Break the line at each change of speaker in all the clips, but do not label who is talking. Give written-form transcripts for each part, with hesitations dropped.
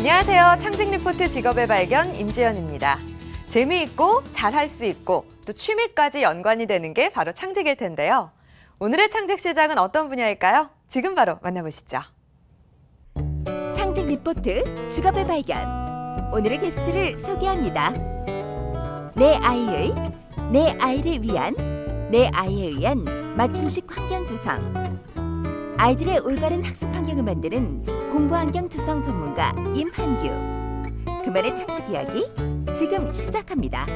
안녕하세요. 창직 리포트 직업의 발견 임지연입니다. 재미있고 잘할 수 있고 또 취미까지 연관이 되는 게 바로 창직일 텐데요. 오늘의 창직 시작은 어떤 분야일까요? 지금 바로 만나보시죠.
창직 리포트 직업의 발견. 오늘의 게스트를 소개합니다. 내 아이를 위한, 내 아이에 의한 맞춤식 환경 조성. 아이들의 올바른 학습 환경을 만드는 공부 환경 조성 전문가 임한규. 그만의 창직 이야기 지금 시작합니다.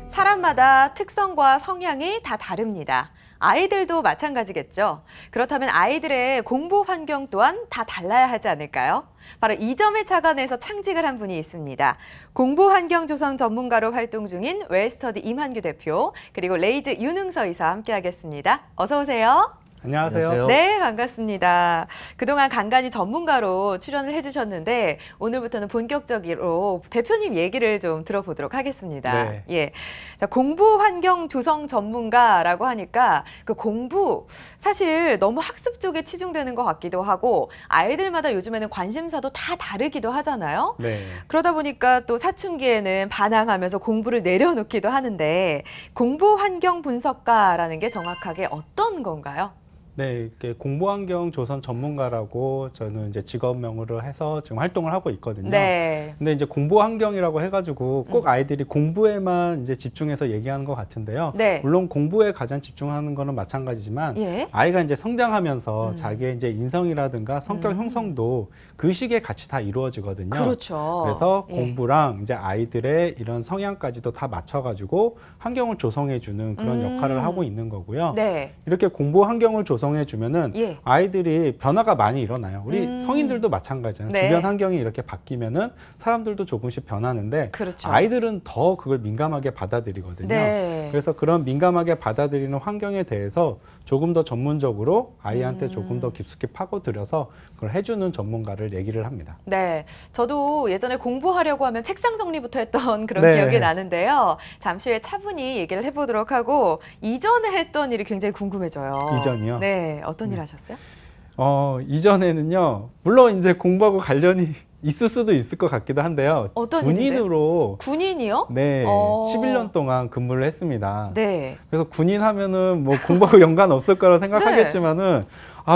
사람마다 특성과 성향이 다 다릅니다. 아이들도 마찬가지겠죠. 그렇다면 아이들의 공부 환경 또한 다 달라야 하지 않을까요? 바로 이 점에 착안해서 창직을 한 분이 있습니다. 공부 환경 조성 전문가로 활동 중인 웰스터디 임한규 대표, 그리고 레이즈 윤흥서 이사 함께하겠습니다. 어서 오세요.
안녕하세요.
네, 반갑습니다. 그동안 간간히 전문가로 출연을 해주셨는데 오늘부터는 본격적으로 대표님 얘기를 좀 들어보도록 하겠습니다.
네.
예, 자, 공부 환경 조성 전문가라고 하니까 그 공부 사실 너무 학습 쪽에 치중되는 것 같기도 하고 아이들마다 요즘에는 관심사도 다 다르기도 하잖아요.
네.
그러다 보니까 또 사춘기에는 반항하면서 공부를 내려놓기도 하는데 공부 환경 분석가라는 게 정확하게 어떤 건가요?
네, 이렇게 공부 환경 조성 전문가라고 저는 이제 직업명으로 해서 지금 활동을 하고 있거든요.
네.
근데 이제 공부 환경이라고 해가지고 꼭 아이들이 공부에만 이제 집중해서 얘기하는 것 같은데요.
네.
물론 공부에 가장 집중하는 거는 마찬가지지만
예.
아이가 이제 성장하면서 자기의 이제 인성이라든가 성격 형성도 그 시기에 같이 다 이루어지거든요.
그렇죠.
그래서
예.
공부랑 이제 아이들의 이런 성향까지도 다 맞춰가지고 환경을 조성해주는 그런 역할을 하고 있는 거고요.
네.
이렇게 공부 환경을 조성해주면은
예.
아이들이 변화가 많이 일어나요. 우리 성인들도 마찬가지잖아요.
네.
주변 환경이 이렇게 바뀌면은 사람들도 조금씩 변하는데
그렇죠.
아이들은 더 그걸 민감하게 받아들이거든요.
네.
그래서 그런 민감하게 받아들이는 환경에 대해서 조금 더 전문적으로 아이한테 조금 더 깊숙이 파고들여서 그걸 해주는 전문가를 얘기를 합니다.
네, 저도 예전에 공부하려고 하면 책상 정리부터 했던 그런
네.
기억이 나는데요. 잠시 후에 차분히 얘기를 해보도록 하고 이전에 했던 일이 굉장히 궁금해져요.
이전이요?
네, 어떤 일 하셨어요?
이전에는요, 물론 이제 공부하고 관련이 있을 수도 있을 것 같기도 한데요.
어떤
군인으로
군인이요?
네, 11년 동안 근무를 했습니다.
네.
그래서 군인 하면은 뭐 공부하고 연관 없을 거라고 생각하겠지만은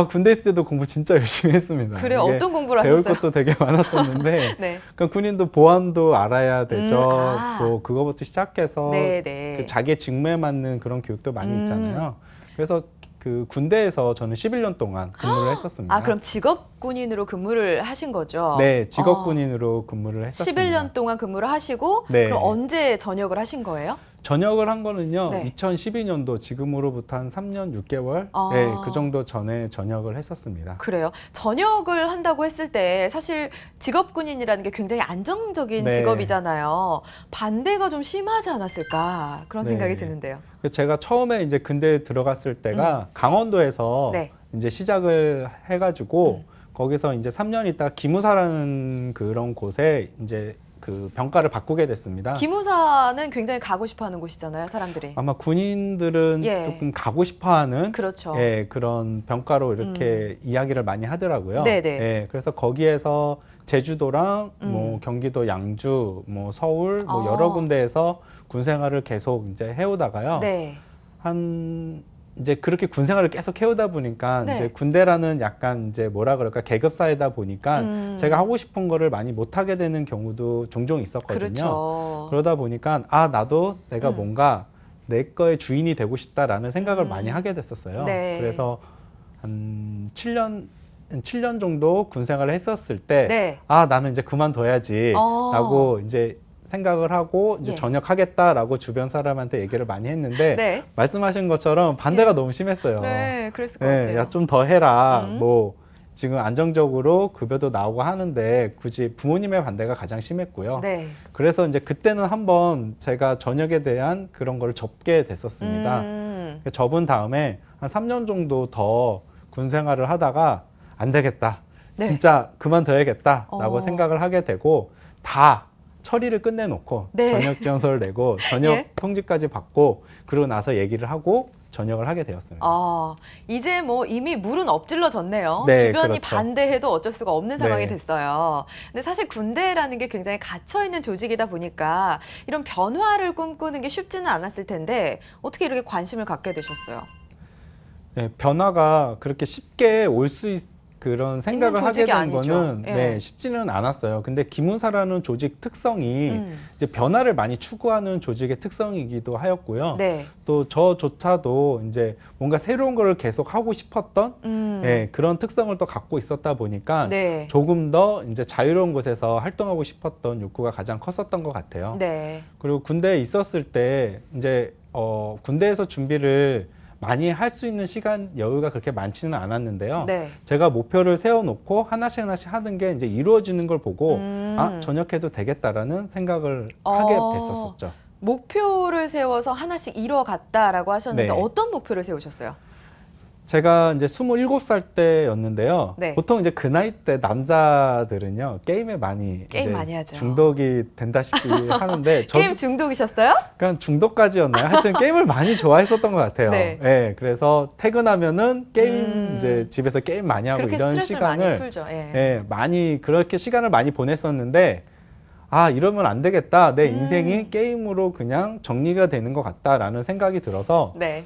군대 있을 때도 공부 진짜 열심히 했습니다.
그래, 어떤 공부를
배울
하셨어요?
것도 되게 많았었는데
네.
그러니까 군인도 보안도 알아야 되죠. 또 그거부터 시작해서
네.
그 자기의 직무에 맞는 그런 교육도 많이 있잖아요. 그래서 그 군대에서 저는 11년 동안 근무를 했었습니다.
아, 그럼 직업 군인으로 근무를 하신 거죠?
네, 직업 군인으로 근무를 했었습니다.
11년 동안 근무를 하시고
네.
그럼 언제 전역을 하신 거예요?
전역을 한 거는요,
네.
2012년도 지금으로부터 한 3년 6개월? 네, 그 정도 전에 전역을 했었습니다.
그래요. 전역을 한다고 했을 때 사실 직업군인이라는 게 굉장히 안정적인
네.
직업이잖아요. 반대가 좀 심하지 않았을까 그런
네.
생각이 드는데요.
제가 처음에 이제 군대에 들어갔을 때가 강원도에서
네.
이제 시작을 해가지고 거기서 이제 3년 있다 기무사라는 그런 곳에 이제 그 병가를 바꾸게 됐습니다.
기무사는 굉장히 가고 싶어하는 곳이잖아요, 사람들이.
아마 군인들은
예.
조금 가고 싶어하는
그렇죠.
예, 그런 병가로 이렇게 이야기를 많이 하더라고요.
네네.
예, 그래서 거기에서 제주도랑 뭐 경기도 양주, 뭐 서울, 뭐 여러 군데에서 군 생활을 계속 이제 해오다가요.
네.
이제 그렇게 군 생활을 계속 해오다 보니까
네.
이제 군대라는 약간 이제 뭐라 그럴까 계급 사회다 보니까 제가 하고 싶은 거를 많이 못 하게 되는 경우도 종종 있었거든요.
그렇죠.
그러다 보니까 나도 내가 뭔가 내 거의 주인이 되고 싶다라는 생각을 많이 하게 됐었어요.
네.
그래서 한 7년 정도 군 생활을 했었을 때
네.
나는 이제 그만둬야지 라고 이제 생각을 하고 이제
예.
전역하겠다라고 주변 사람한테 얘기를 많이 했는데
네.
말씀하신 것처럼 반대가 너무 심했어요.
네, 그랬을 것 같아요.
야, 좀 더 해라. 뭐 지금 안정적으로 급여도 나오고 하는데 굳이 부모님의 반대가 가장 심했고요.
네.
그래서 이제 그때는 한번 제가 전역에 대한 그런 걸 접게 됐었습니다. 접은 다음에 한 3년 정도 더 군 생활을 하다가 안 되겠다.
네.
진짜 그만둬야겠다라고 생각을 하게 되고 다 처리를 끝내놓고
네.
전역 지원서를 내고 전역
예.
통지까지 받고 그러고 나서 얘기를 하고 전역을 하게 되었습니다.
이제 뭐 이미 물은 엎질러졌네요.
네,
주변이
그렇죠.
반대해도 어쩔 수가 없는 상황이
네.
됐어요. 근데 사실 군대라는 게 굉장히 갇혀있는 조직이다 보니까 이런 변화를 꿈꾸는 게 쉽지는 않았을 텐데 어떻게 이렇게 관심을 갖게 되셨어요?
네, 변화가 그렇게 쉽게 올 수 그런 생각을 하게
조직이
된
아니죠.
거는
예.
네, 쉽지는 않았어요. 근데 기무사라는 조직 특성이 이제 변화를 많이 추구하는 조직의 특성이기도 하였고요.
네.
또 저조차도 이제 뭔가 새로운 걸 계속 하고 싶었던 예, 그런 특성을 또 갖고 있었다 보니까
네.
조금 더 이제 자유로운 곳에서 활동하고 싶었던 욕구가 가장 컸었던 것 같아요.
네.
그리고 군대에 있었을 때 이제 군대에서 준비를 많이 할 수 있는 시간 여유가 그렇게 많지는 않았는데요.
네.
제가 목표를 세워놓고 하나씩 하는 게 이제 이루어지는 걸 보고 전역해도 되겠다라는 생각을 하게 됐었었죠.
목표를 세워서 하나씩 이뤄갔다라고 하셨는데
네.
어떤 목표를 세우셨어요?
제가 이제 27살 때였는데요.
네.
보통 이제 그 나이 때 남자들은요 게임에 많이
게임
이제
많이 하죠.
중독이 된다시피 하는데 저도
게임 중독이셨어요?
그냥 중독까지였나요? 하여튼 게임을 많이 좋아했었던 것 같아요.
네.
예, 그래서 퇴근하면은 게임 이제 집에서 게임 많이 하고
그렇게
이런
스트레스를 많이
시간을
풀죠. 예.
예, 많이 그렇게 시간을 많이 보냈었는데 이러면 안 되겠다. 내 인생이 게임으로 그냥 정리가 되는 것 같다라는 생각이 들어서
네.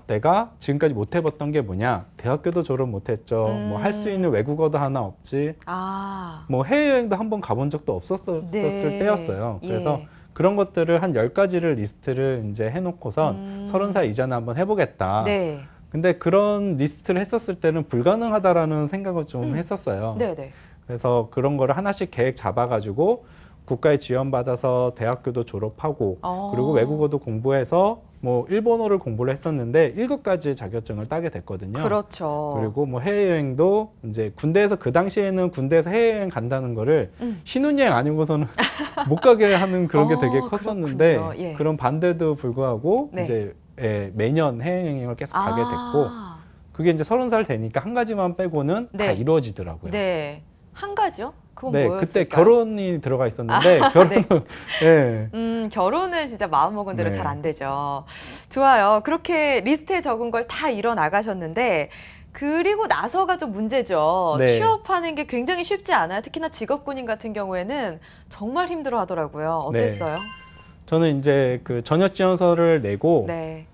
내가 지금까지 못 해봤던 게 뭐냐. 대학교도 졸업 못했죠. 뭐 할 수 있는 외국어도 하나 없지. 뭐 해외여행도 한번 가본 적도 없었을
네.
때였어요. 그래서
예.
그런 것들을 한 10가지를 리스트를 이제 해놓고선 30살 이전에 한번 해보겠다.
네.
근데 그런 리스트를 했었을 때는 불가능하다라는 생각을 좀 했었어요.
네네.
그래서 그런 거를 하나씩 계획 잡아가지고 국가에 지원받아서 대학교도 졸업하고 그리고 외국어도 공부해서 뭐 일본어를 공부를 했었는데 1급까지 자격증을 따게 됐거든요.
그렇죠.
그리고 뭐 해외여행도 이제 군대에서 그 당시에는 군대에서 해외여행 간다는 거를 신혼여행 아니고서는 못 가게 하는 그런 게 되게 컸었는데
그렇군요. 예.
그런 반대도 불구하고
네.
이제 매년 해외여행을 계속 가게 됐고 그게 이제 30살 되니까 한 가지만 빼고는 다
네.
이루어지더라고요.
네. 한 가지요? 그건
네,
뭐였을까요?
그때 결혼이 들어가 있었는데 결혼은 네.
결혼은 진짜 마음먹은 대로
네.
잘 안 되죠. 좋아요. 그렇게 리스트에 적은 걸 다 이뤄 나가셨는데 그리고 나서가 좀 문제죠.
네.
취업하는 게 굉장히 쉽지 않아요. 특히나 직업군인 같은 경우에는 정말 힘들어 하더라고요. 어땠어요?
저는 이제 그 전역 지원서를 내고
네.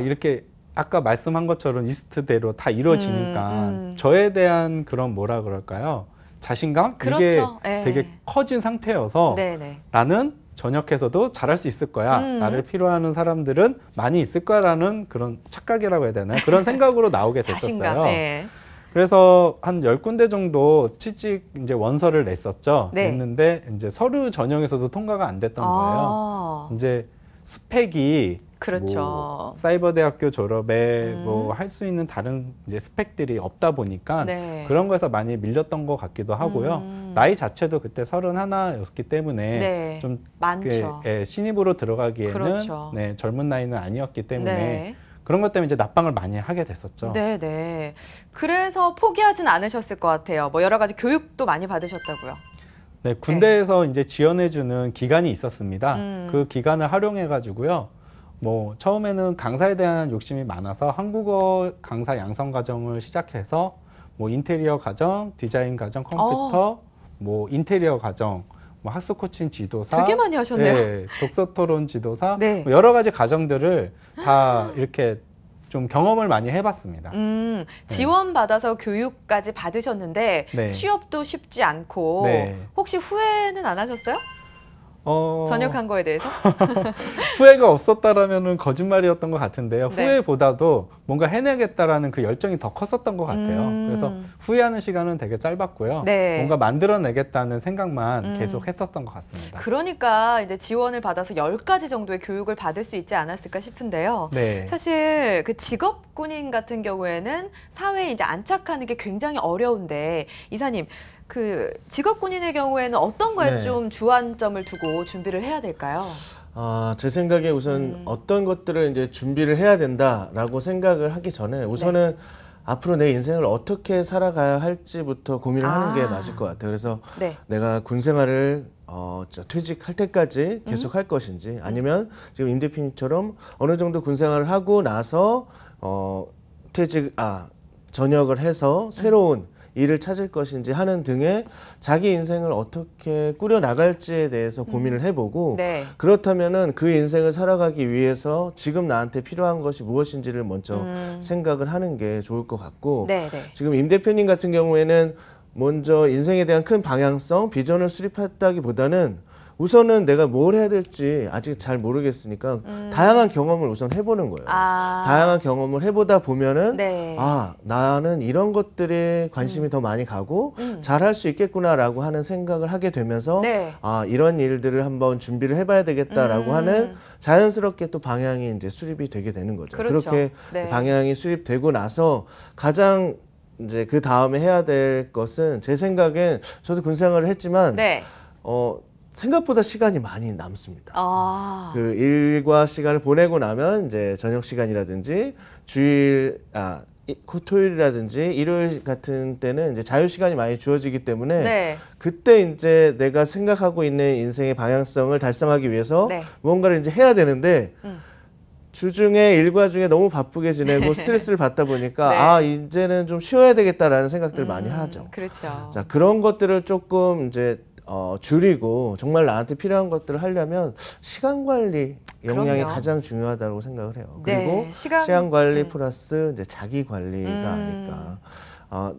이렇게 아까 말씀한 것처럼 리스트대로 다 이루어지니까
음.
저에 대한 그런 뭐라 그럴까요? 자신감?
그렇죠.
이게
예.
되게 커진 상태여서
네네.
나는 전역해서도 잘할 수 있을 거야. 나를 필요하는 사람들은 많이 있을 거라는 그런 착각이라고 해야 되나요? 그런 생각으로 나오게 됐었어요.
자신감. 네.
그래서 한 10군데 정도 취직 이제 원서를 냈었죠.
네.
냈는데 이제 서류 전형에서도 통과가 안 됐던 거예요. 이제 스펙이
그렇죠.
뭐 사이버 대학교 졸업에 뭐 할 수 있는 다른 이제 스펙들이 없다 보니까
네.
그런 거에서 많이 밀렸던 것 같기도 하고요. 나이 자체도 그때 31였기 때문에
네.
좀
많죠.
신입으로 들어가기에는
그렇죠.
네, 젊은 나이는 아니었기 때문에
네.
그런 것 때문에 이제 납방을 많이 하게 됐었죠.
네네. 그래서 포기하진 않으셨을 것 같아요. 뭐 여러 가지 교육도 많이 받으셨다고요.
네, 군대에서 이제 지원해주는 기간이 있었습니다. 그 기간을 활용해가지고요. 뭐 처음에는 강사에 대한 욕심이 많아서 한국어 강사 양성 과정을 시작해서 뭐 인테리어 과정, 디자인 과정, 컴퓨터, 뭐 인테리어 과정, 뭐 학습 코칭 지도사,
되게 많이 하셨네요.
네, 독서 토론 지도사,
네.
뭐 여러 가지 과정들을 다 이렇게 좀 경험을 많이 해봤습니다.
지원받아서 교육까지 받으셨는데
네.
취업도 쉽지 않고
네.
혹시 후회는 안 하셨어요? 전역한 거에 대해서?
후회가 없었다라면은 거짓말이었던 것 같은데요.
네.
후회보다도 뭔가 해내겠다라는 그 열정이 더 컸었던 것 같아요. 그래서 후회하는 시간은 되게 짧았고요.
네.
뭔가 만들어내겠다는 생각만 계속 했었던 것 같습니다.
그러니까 이제 지원을 받아서 10가지 정도의 교육을 받을 수 있지 않았을까 싶은데요.
네.
사실 그 직업군인 같은 경우에는 사회에 이제 안착하는 게 굉장히 어려운데 이사님 그 직업군인의 경우에는 어떤 거에
네.
좀 주안점을 두고 준비를 해야 될까요?
제 생각에 우선 어떤 것들을 이제 준비를 해야 된다라고 생각을 하기 전에 우선은 앞으로 내 인생을 어떻게 살아가야 할지부터 고민을 하는 게 맞을 것 같아요. 그래서
네.
내가 군 생활을 진짜 퇴직할 때까지 계속 할 것인지 아니면 지금 임 대표님처럼 어느 정도 군 생활을 하고 나서 전역을 해서 새로운 일을 찾을 것인지 하는 등의 자기 인생을 어떻게 꾸려 나갈지에 대해서 고민을 해보고
네.
그렇다면은 그 인생을 살아가기 위해서 지금 나한테 필요한 것이 무엇인지를 먼저 생각을 하는 게 좋을 것 같고
네, 네.
지금 임 대표님 같은 경우에는 먼저 인생에 대한 큰 방향성, 비전을 수립했다기보다는 우선은 내가 뭘 해야 될지 아직 잘 모르겠으니까 다양한 경험을 우선 해보는 거예요. 다양한 경험을 해보다 보면은
네.
나는 이런 것들에 관심이 더 많이 가고 잘할 수 있겠구나라고 하는 생각을 하게 되면서
네.
이런 일들을 한번 준비를 해봐야 되겠다라고 하는 자연스럽게 또 방향이 이제 수립이 되게 되는 거죠.
그렇죠.
그렇게
네.
방향이 수립되고 나서 가장 이제 그 다음에 해야 될 것은 제 생각엔 저도 군 생활을 했지만
네.
생각보다 시간이 많이 남습니다.
그
일과 시간을 보내고 나면 이제 저녁 시간이라든지 토요일이라든지 일요일 같은 때는 이제 자유 시간이 많이 주어지기 때문에
네.
그때 이제 내가 생각하고 있는 인생의 방향성을 달성하기 위해서
네.
무언가를 이제 해야 되는데 주중에 일과 중에 너무 바쁘게 지내고 스트레스를 받다 보니까
네.
이제는 좀 쉬어야 되겠다라는 생각들을 많이 하죠.
그렇죠.
자, 그런 것들을 조금 이제 줄이고 정말 나한테 필요한 것들을 하려면 시간 관리 역량이
그럼요.
가장 중요하다고 생각을 해요.
네,
그리고 시간 관리 플러스 이제 자기 관리가 아닐까.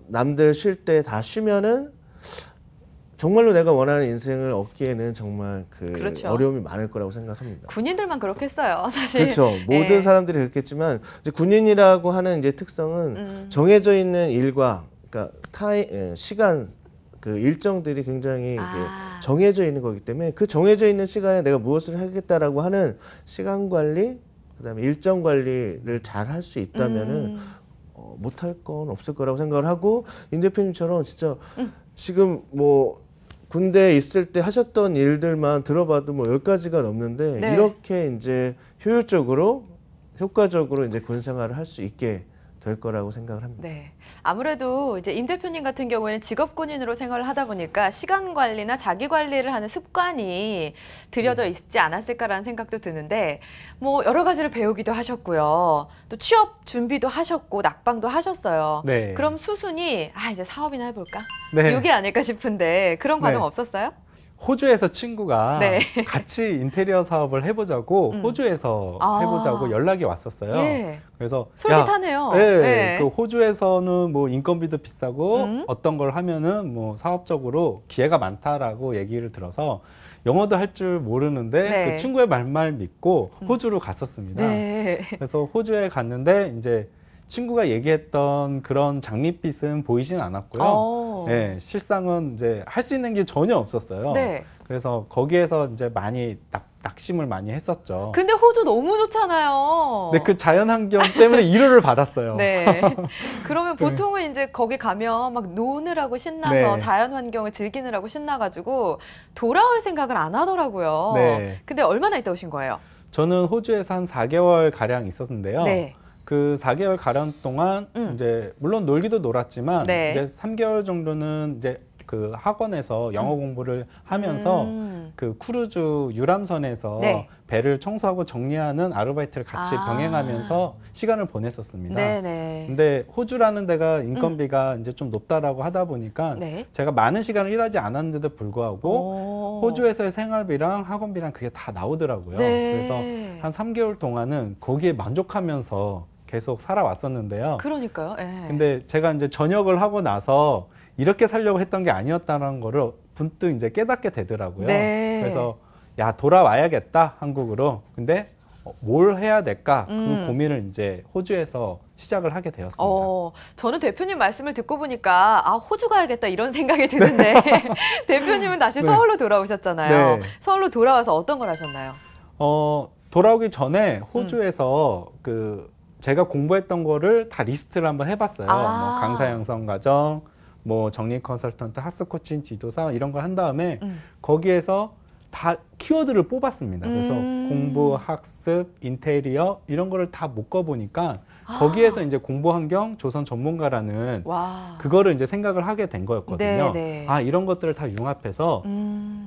남들 쉴 때 다 쉬면은 정말로 내가 원하는 인생을 얻기에는 정말
그렇죠.
어려움이 많을 거라고 생각합니다.
군인들만 그렇겠어요, 사실.
그렇죠. 모든 사람들이 그렇겠지만 이제 군인이라고 하는 이제 특성은 정해져 있는 일과 그러니까 시간 그 일정들이 굉장히 이게 정해져 있는 거기 때문에 그 정해져 있는 시간에 내가 무엇을 하겠다라고 하는 시간 관리, 그다음에 일정 관리를 잘 할 수 있다면은 못할 건 없을 거라고 생각을 하고 임 대표님처럼 진짜 지금 뭐 군대에 있을 때 하셨던 일들만 들어봐도 뭐 10가지가 넘는데
네.
이렇게 이제 효과적으로 이제 군 생활을 할 수 있게 될 거라고 생각을 합니다.
네. 아무래도 이제 임 대표님 같은 경우에는 직업 군인으로 생활을 하다 보니까 시간 관리나 자기 관리를 하는 습관이 들여져 있지 않았을까라는 생각도 드는데 뭐 여러 가지를 배우기도 하셨고요. 또 취업 준비도 하셨고 낙방도 하셨어요.
네.
그럼 수순이 이제 사업이나 해볼까?
네.
이게 아닐까 싶은데 그런 과정
네.
없었어요?
호주에서 친구가
네.
같이 인테리어 사업을 해보자고 호주에서 해보자고 연락이 왔었어요.
예.
그래서
솔깃하네요.
네, 그 호주에서는 뭐 인건비도 비싸고 어떤 걸 하면은 뭐 사업적으로 기회가 많다라고 얘기를 들어서 영어도 할 줄 모르는데
네.
그 친구의 말만 믿고 호주로 갔었습니다.
네.
그래서 호주에 갔는데 이제 친구가 얘기했던 그런 장밋빛은 보이진 않았고요. 네, 실상은 이제 할 수 있는 게 전혀 없었어요.
네.
그래서 거기에서 이제 많이 낙심을 많이 했었죠.
근데 호주 너무 좋잖아요.
네, 그 자연 환경 때문에 위로를 받았어요.
네. 그러면 보통은 이제 거기 가면 막 노느라고 신나서
네.
자연 환경을 즐기느라고 신나가지고 돌아올 생각을 안 하더라고요.
네.
근데 얼마나 있다 오신 거예요?
저는 호주에서 한 4개월 가량 있었는데요.
네.
그 4개월 가량 동안 이제 물론 놀기도 놀았지만
네.
이제 3개월 정도는 이제 그 학원에서 영어 공부를 하면서 그 크루즈 유람선에서
네.
배를 청소하고 정리하는 아르바이트를 같이 병행하면서 시간을 보냈었습니다.
네네.
근데 호주라는 데가 인건비가 이제 좀 높다라고 하다 보니까
네.
제가 많은 시간을 일하지 않았는데도 불구하고 호주에서의 생활비랑 학원비랑 그게 다 나오더라고요.
네.
그래서 한 3개월 동안은 거기에 만족하면서 계속 살아왔었는데요.
그러니까요. 예.
근데 제가 이제 전역을 하고 나서 이렇게 살려고 했던 게 아니었다는 거를 문득 이제 깨닫게 되더라고요.
네.
그래서 야, 돌아와야겠다, 한국으로. 근데 뭘 해야 될까? 그 고민을 이제 호주에서 시작을 하게 되었습니다.
저는 대표님 말씀을 듣고 보니까 호주 가야겠다 이런 생각이 드는데 대표님은 다시
네.
서울로 돌아오셨잖아요.
네.
서울로 돌아와서 어떤 걸 하셨나요?
돌아오기 전에 호주에서 제가 공부했던 거를 다 리스트를 한번 해봤어요. 뭐 강사 양성 과정, 뭐 정리 컨설턴트, 학습 코칭 지도사 이런 걸 한 다음에 거기에서 다 키워드를 뽑았습니다. 그래서 공부, 학습, 인테리어 이런 거를 다 묶어보니까 거기에서 이제 공부 환경 조선 전문가라는 그거를 이제 생각을 하게 된 거였거든요.
네, 네.
이런 것들을 다 융합해서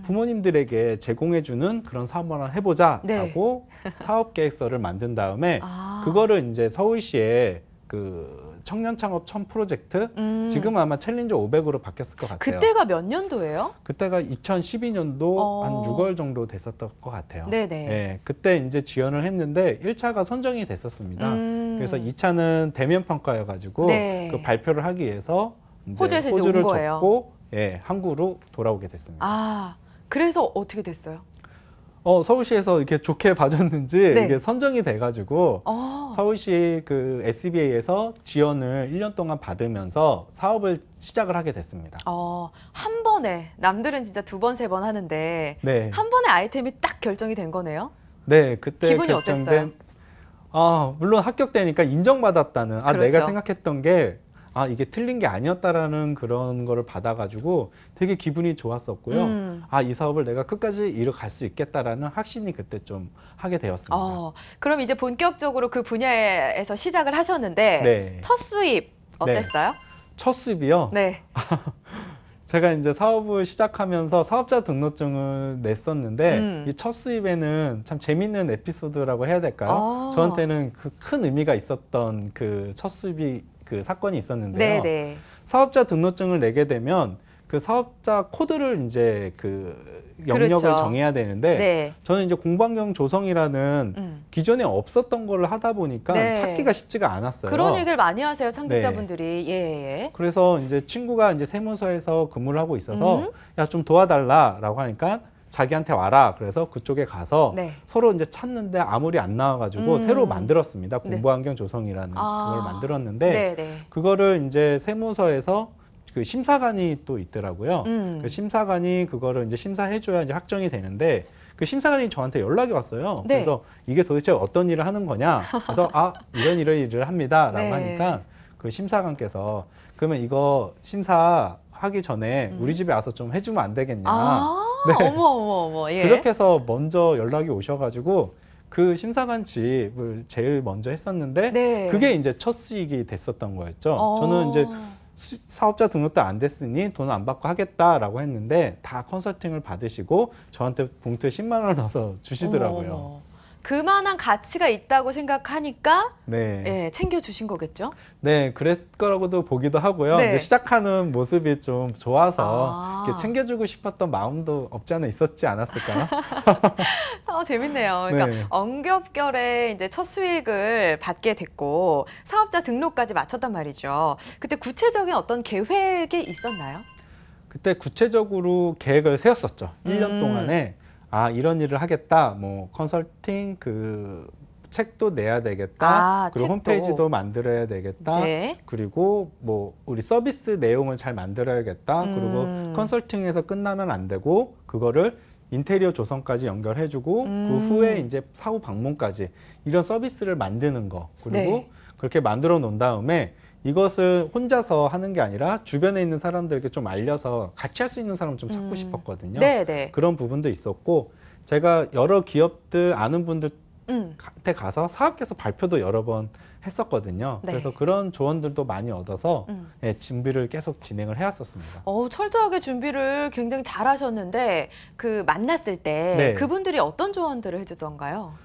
부모님들에게 제공해주는 그런 사업을 하나 해보자라고 사업 계획서를 만든 다음에 그거를 이제 서울시에 그 청년 창업 1000 프로젝트 지금 아마 챌린저 500으로 바뀌었을 것 같아요.
그때가 몇 년도예요?
그때가 2012년도 한 6월 정도 됐었던 것 같아요.
네네.
네, 그때 이제 지원을 했는데 1차가 선정이 됐었습니다. 그래서 2차는 대면 평가여가지고
네.
그 발표를 하기 위해서 이제
호주에서 이제
호주를
온 거예요.
접고 예, 항구로 돌아오게 됐습니다.
아, 그래서 어떻게 됐어요?
서울시에서 이렇게 좋게 봐줬는지
네.
이게 선정이 돼가지고 서울시 그 SBA에서 지원을 1년 동안 받으면서 사업을 시작을 하게 됐습니다.
한 번에 남들은 진짜 2번, 3번 하는데
네.
한 번에 아이템이 딱 결정이 된 거네요.
네, 그때
기분이
결정된 물론 합격되니까 인정받았다는
그렇죠.
내가 생각했던 게 이게 틀린 게 아니었다라는 그런 거를 받아가지고 되게 기분이 좋았었고요. 이 사업을 내가 끝까지 이뤄갈 수 있겠다라는 확신이 그때 좀 하게 되었습니다.
그럼 이제 본격적으로 그 분야에서 시작을 하셨는데
네.
첫 수입 어땠어요?
네. 첫 수입이요?
네.
제가 이제 사업을 시작하면서 사업자 등록증을 냈었는데 이 첫 수입에는 참 재밌는 에피소드라고 해야 될까요? 저한테는 그 큰 의미가 있었던 그 첫 수입이 그 사건이 있었는데요.
네네.
사업자 등록증을 내게 되면 그 사업자 코드를 이제 그 영역을
그렇죠.
정해야 되는데
네.
저는 이제 공부환경 조성이라는 기존에 없었던 걸 하다 보니까
네.
찾기가 쉽지가 않았어요.
그런 얘기를 많이 하세요, 창직자분들이. 예.
그래서 이제 친구가 이제 세무서에서 근무를 하고 있어서 야, 좀 도와달라라고 하니까 자기한테 와라. 그래서 그쪽에 가서
네.
서로 이제 찾는데 아무리 안 나와가지고 새로 만들었습니다. 공부환경 조성이라는 그걸 만들었는데
네네.
그거를 이제 세무서에서 그 심사관이 또 있더라고요. 그 심사관이 그거를 이제 심사해줘야 이제 확정이 되는데 그 심사관이 저한테 연락이 왔어요.
네.
그래서 이게 도대체 어떤 일을 하는 거냐? 그래서 이런 일을 합니다라고
네.
하니까 그 심사관께서 그러면 이거 심사하기 전에 우리 집에 와서 좀 해주면 안 되겠냐? 네.
어머. 예.
그렇게 해서 먼저 연락이 오셔가지고 그 심사관 집을 제일 먼저 했었는데
네.
그게 이제 첫 수익이 됐었던 거였죠. 저는 이제 사업자 등록도 안 됐으니 돈 안 받고 하겠다라고 했는데 다 컨설팅을 받으시고 저한테 봉투에 10만 원을 넣어서 주시더라고요.
그만한 가치가 있다고 생각하니까
네.
예, 챙겨주신 거겠죠?
네, 그랬을 거라고도 보기도 하고요.
네.
시작하는 모습이 좀 좋아서 이렇게 챙겨주고 싶었던 마음도 없지 않아 있었지 않았을까요?
재밌네요. 그러니까
네.
엉겹결에 이제 첫 수익을 받게 됐고 사업자 등록까지 마쳤단 말이죠. 그때 구체적인 어떤 계획이 있었나요?
그때 구체적으로 계획을 세웠었죠. 1년 동안에 이런 일을 하겠다. 뭐 컨설팅 그 책도 내야 되겠다. 그리고
책도.
홈페이지도 만들어야 되겠다.
네.
그리고 뭐 우리 서비스 내용을 잘 만들어야겠다. 그리고 컨설팅에서 끝나면 안 되고 그거를 인테리어 조성까지 연결해주고 그 후에 이제 사후 방문까지 이런 서비스를 만드는 거. 그리고
네.
그렇게 만들어 놓은 다음에 이것을 혼자서 하는 게 아니라 주변에 있는 사람들에게 좀 알려서 같이 할 수 있는 사람을 좀 찾고 싶었거든요.
네네.
그런 부분도 있었고 제가 여러 기업들 아는 분들한테 가서 사업계에서 발표도 여러 번 했었거든요.
네.
그래서 그런 조언들도 많이 얻어서 준비를 계속 진행을 해왔었습니다.
철저하게 준비를 굉장히 잘 하셨는데 그 만났을 때
네.
그분들이 어떤 조언들을 해주던가요?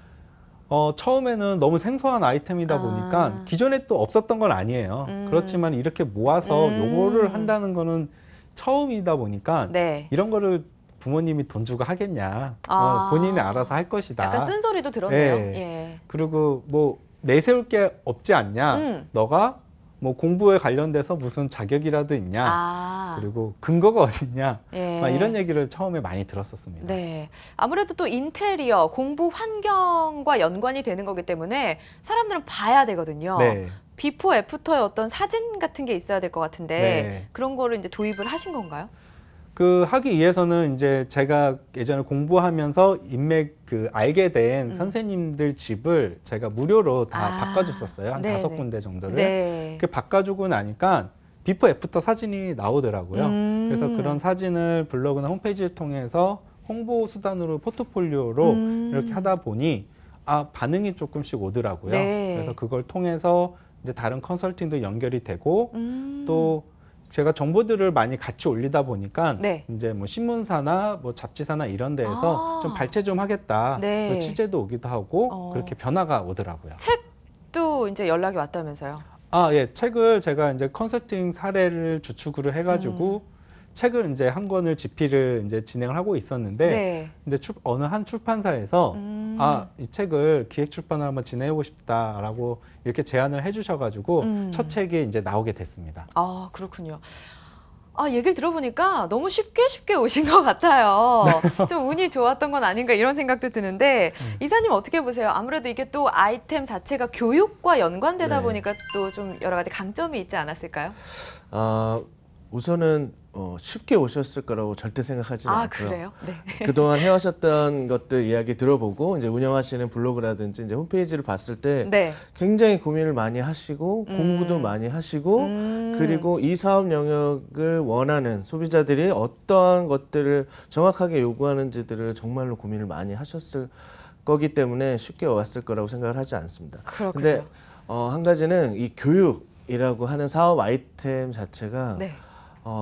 처음에는 너무 생소한 아이템이다 보니까 기존에 또 없었던 건 아니에요. 그렇지만 이렇게 모아서 요거를 한다는 거는 처음이다 보니까
네.
이런 거를 부모님이 돈 주고 하겠냐. 본인이 알아서 할 것이다.
약간 쓴소리도 들었네요.
네.
예.
그리고 뭐 내세울 게 없지 않냐. 너가 뭐 공부에 관련돼서 무슨 자격이라도 있냐. 그리고 근거가 어딨냐.
예.
이런 얘기를 처음에 많이 들었었습니다.
네. 아무래도 또 인테리어, 공부 환경과 연관이 되는 거기 때문에 사람들은 봐야 되거든요.
네.
비포 애프터의 어떤 사진 같은 게 있어야 될 것 같은데
네.
그런 거를 이제 도입을 하신 건가요?
그 하기 위해서는 이제 제가 예전에 공부하면서 인맥 알게 된 선생님들 집을 제가 무료로 다 바꿔줬었어요. 한
네네.
5군데 정도를.
네.
그 바꿔주고 나니까 비포 애프터 사진이 나오더라고요. 그래서 그런 사진을 블로그나 홈페이지를 통해서 홍보 수단으로 포트폴리오로 이렇게 하다 보니 반응이 조금씩 오더라고요.
네.
그래서 그걸 통해서 이제 다른 컨설팅도 연결이 되고 또 제가 정보들을 많이 같이 올리다 보니까
네.
이제 뭐 신문사나 뭐 잡지사나 이런 데에서 좀 발췌 좀 하겠다.
네.
그 취재도 오기도 하고 그렇게 변화가 오더라고요.
책도 이제 연락이 왔다면서요?
예. 책을 제가 이제 컨설팅 사례를 주축으로 해가지고 책을 이제 한 권을 집필을 이제 진행을 하고 있었는데,
네.
근데 어느 한 출판사에서 이 책을 기획 출판을 한번 진행해보고 싶다라고 이렇게 제안을 해주셔가지고 첫 책이 이제 나오게 됐습니다.
아, 그렇군요. 얘기를 들어보니까 너무 쉽게 오신 것 같아요. 좀 운이 좋았던 건 아닌가 이런 생각도 드는데 이사님 어떻게 보세요? 아무래도 이게 또 아이템 자체가 교육과 연관되다
네.
보니까 또 좀 여러 가지 강점이 있지 않았을까요?
우선은 쉽게 오셨을 거라고 절대 생각하지 않고요.
그래요? 네.
그동안 해오셨던 것들 이야기 들어보고 이제 운영하시는 블로그라든지 이제 홈페이지를 봤을 때
네.
굉장히 고민을 많이 하시고 공부도 많이 하시고 그리고 이 사업 영역을 원하는 소비자들이 어떠한 것들을 정확하게 요구하는지들을 정말로 고민을 많이 하셨을 거기 때문에 쉽게 왔을 거라고 생각을 하지 않습니다.
그렇군요.
근데 한 가지는 이 교육이라고 하는 사업 아이템 자체가
네.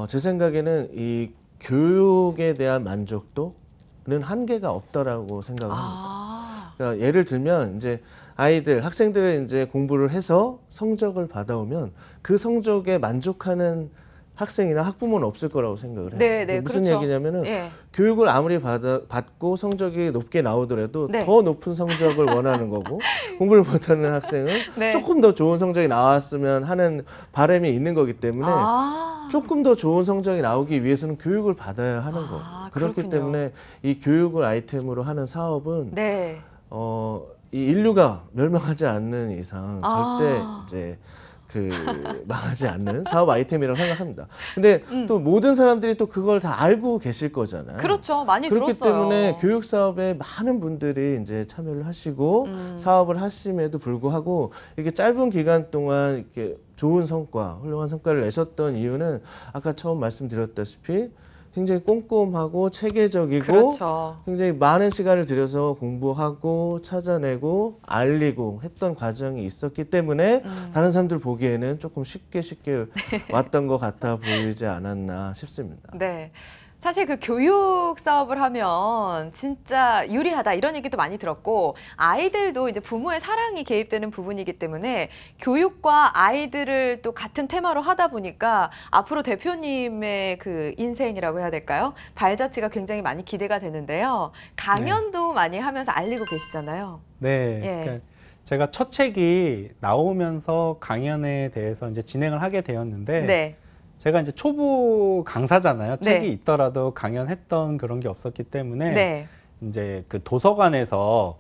제 생각에는 이 교육에 대한 만족도는 한계가 없다라고 생각을 합니다. 그러니까 예를 들면 이제 학생들이 이제 공부를 해서 성적을 받아오면 그 성적에 만족하는 학생이나 학부모는 없을 거라고 생각을 해요.
네, 네,
무슨
그렇죠.
얘기냐면은
예.
교육을 아무리 받고 성적이 높게 나오더라도
네.
더 높은 성적을 원하는 거고 공부를 못하는 학생은
네.
조금 더 좋은 성적이 나왔으면 하는 바람이 있는 거기 때문에 조금 더 좋은 성적이 나오기 위해서는 교육을 받아야 하는 거예요. 그렇기
그렇군요.
때문에 이 교육을 아이템으로 하는 사업은
네.
이 인류가 멸망하지 않는 이상 절대 이제 망하지 않는 사업 아이템이라고 생각합니다. 근데 또 모든 사람들이 또 그걸 다 알고 계실 거잖아요.
그렇죠. 많이
그렇기
들었어요.
때문에 교육 사업에 많은 분들이 이제 참여를 하시고 사업을 하심에도 불구하고 이렇게 짧은 기간 동안 이렇게 좋은 성과, 훌륭한 성과를 내셨던 이유는 아까 처음 말씀드렸다시피 굉장히 꼼꼼하고 체계적이고
그렇죠.
굉장히 많은 시간을 들여서 공부하고 찾아내고 알리고 했던 과정이 있었기 때문에 다른 사람들 보기에는 조금 쉽게 왔던 것 같아 보이지 않았나 싶습니다.
네. 사실 그 교육 사업을 하면 진짜 유리하다 이런 얘기도 많이 들었고 아이들도 이제 부모의 사랑이 개입되는 부분이기 때문에 교육과 아이들을 또 같은 테마로 하다 보니까 앞으로 대표님의 그 인생이라고 해야 될까요? 발자취가 굉장히 많이 기대가 되는데요. 강연도 많이 하면서 알리고 계시잖아요.
네.
예.
그러니까 제가 첫 책이 나오면서 강연에 대해서 이제 진행을 하게 되었는데
네.
제가 이제 초보 강사잖아요.
네.
책이 있더라도 강연했던 그런 게 없었기 때문에
네.
이제 그 도서관에서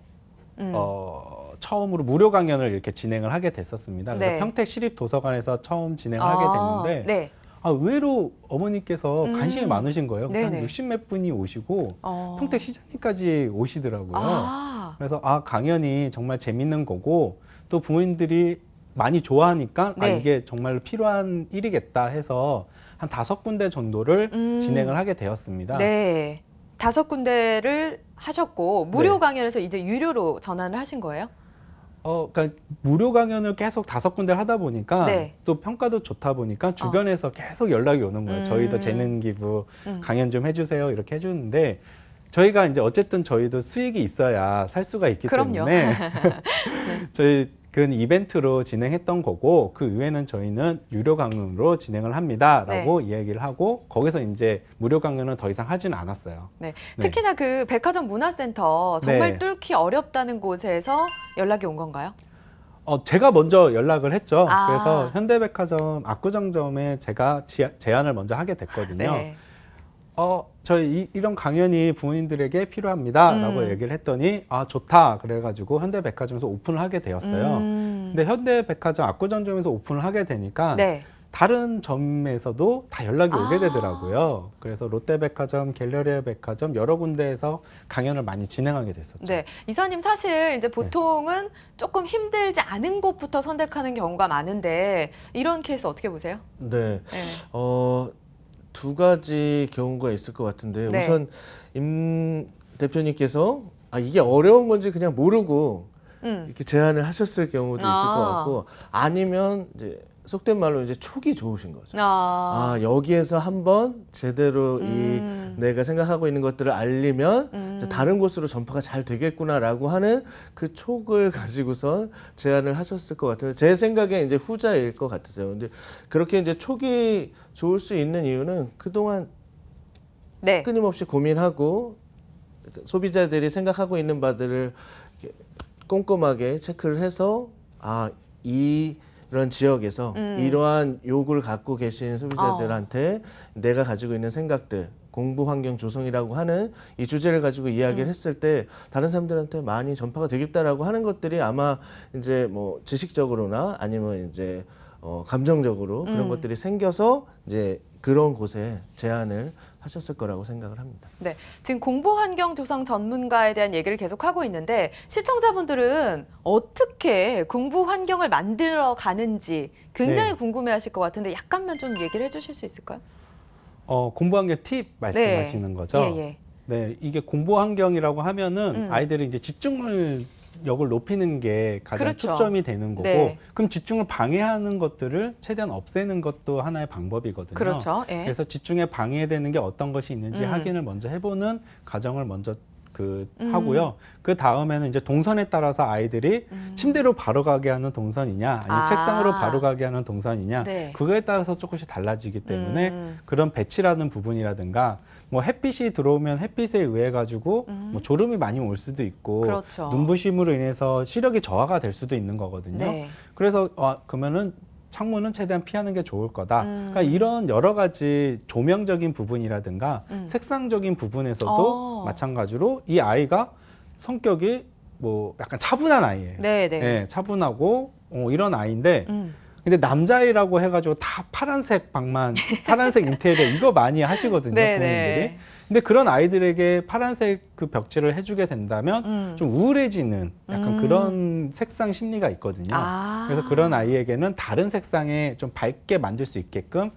처음으로 무료 강연을 이렇게 진행을 하게 됐었습니다. 그래서
네.
평택 시립 도서관에서 처음 진행을 하게 됐는데
네.
의외로 어머니께서 관심이 많으신 거예요.
네네.
한 60몇 분이 오시고 평택 시장님까지 오시더라고요. 그래서 강연이 정말 재밌는 거고 또 부모님들이 많이 좋아하니까
네.
이게 정말로 필요한 일이겠다 해서 한 5군데 정도를 진행을 하게 되었습니다.
네. 5군데를 하셨고 무료
네.
강연에서 이제 유료로 전환을 하신 거예요?
그러니까 무료 강연을 계속 5군데를 하다 보니까
네.
또 평가도 좋다 보니까 주변에서 계속 연락이 오는 거예요. 저희도 재능 기부 강연 좀 해주세요 이렇게 해주는데 저희가 이제 어쨌든 저희도 수익이 있어야 살 수가 있기
그럼요.
때문에 저희 그 이벤트로 진행했던 거고 그 이후에는 저희는 유료 강연으로 진행을 합니다라고 이야기를 하고 거기서 이제 무료 강연은 더 이상 하지는 않았어요.
네. 특히나 그 백화점 문화센터 정말
네.
뚫기 어렵다는 곳에서 연락이 온 건가요?
제가 먼저 연락을 했죠. 그래서 현대백화점 압구정점에 제가 제안을 먼저 하게 됐거든요.
네.
저희 이런 강연이 부모님들에게 필요합니다라고 얘기를 했더니 좋다 그래가지고 현대백화점에서 오픈을 하게 되었어요. 근데 현대백화점 압구정점에서 오픈을 하게 되니까
네.
다른 점에서도 다 연락이 오게 되더라고요. 그래서 롯데백화점, 갤러리아 백화점 여러 군데에서 강연을 많이 진행하게 됐었죠.
네. 이사님 사실 이제 보통은 조금 힘들지 않은 곳부터 선택하는 경우가 많은데 이런 케이스 어떻게 보세요?
네.
네.
두 가지 경우가 있을 것 같은데
네.
우선 임 대표님께서 이게 어려운 건지 그냥 모르고 이렇게 제안을 하셨을 경우도 있을 것 같고 아니면 이제 속된 말로 이제 촉이 좋으신 거죠. 여기에서 한번 제대로 이 내가 생각하고 있는 것들을 알리면 이제 다른 곳으로 전파가 잘 되겠구나라고 하는 그 촉을 가지고선 제안을 하셨을 것 같은데 제 생각에 이제 후자일 것 같으세요. 근데 그렇게 이제 촉이 좋을 수 있는 이유는 그동안
네.
끊임없이 고민하고 소비자들이 생각하고 있는 바들을 꼼꼼하게 체크를 해서 이런 지역에서 이러한 요구를 갖고 계신 소비자들한테 내가 가지고 있는 생각들, 공부 환경 조성이라고 하는 이 주제를 가지고 이야기를 했을 때 다른 사람들한테 많이 전파가 되겠다라고 하는 것들이 아마 이제 뭐 지식적으로나 아니면 이제 감정적으로 그런 것들이 생겨서 이제 그런 곳에 제안을 하셨을 거라고 생각을 합니다.
네, 지금 공부 환경 조성 전문가에 대한 얘기를 계속 하고 있는데 시청자분들은 어떻게 공부 환경을 만들어 가는지 굉장히 궁금해하실 것 같은데 약간만 좀 얘기를 해주실 수 있을까요?
공부 환경 팁 말씀하시는 거죠?
예.
네, 이게 공부 환경이라고 하면은 아이들이 이제 집중력을 높이는 게 가장
그렇죠.
초점이 되는 거고,
네.
그럼 집중을 방해하는 것들을 최대한 없애는 것도 하나의 방법이거든요.
그렇죠. 예.
그래서 집중에 방해되는 게 어떤 것이 있는지 확인을 먼저 해보는 과정을 먼저 하고요. 그 다음에는 이제 동선에 따라서 아이들이 침대로 바로 가게 하는 동선이냐, 아니면 책상으로 바로 가게 하는 동선이냐,
네.
그거에 따라서 조금씩 달라지기 때문에 그런 배치라는 부분이라든가, 뭐 햇빛이 들어오면 햇빛에 의해 가지고 뭐 졸음이 많이 올 수도 있고,
그렇죠.
눈부심으로 인해서 시력이 저하가 될 수도 있는 거거든요.
네.
그래서 그러면은 창문은 최대한 피하는 게 좋을 거다. 그러니까 이런 여러 가지 조명적인 부분이라든가 색상적인 부분에서도 마찬가지로 이 아이가 성격이 뭐 약간 차분한 아이예요.
네.
네, 차분하고 이런 아이인데 근데 남자아이라고 해가지고 다 파란색 방만, 파란색 인테리어 이거 많이 하시거든요, 부모님들이. 근데 그런 아이들에게 파란색 그 벽지를 해주게 된다면 좀 우울해지는 약간 그런 색상 심리가 있거든요. 그래서 그런 아이에게는 다른 색상에 좀 밝게 만들 수 있게끔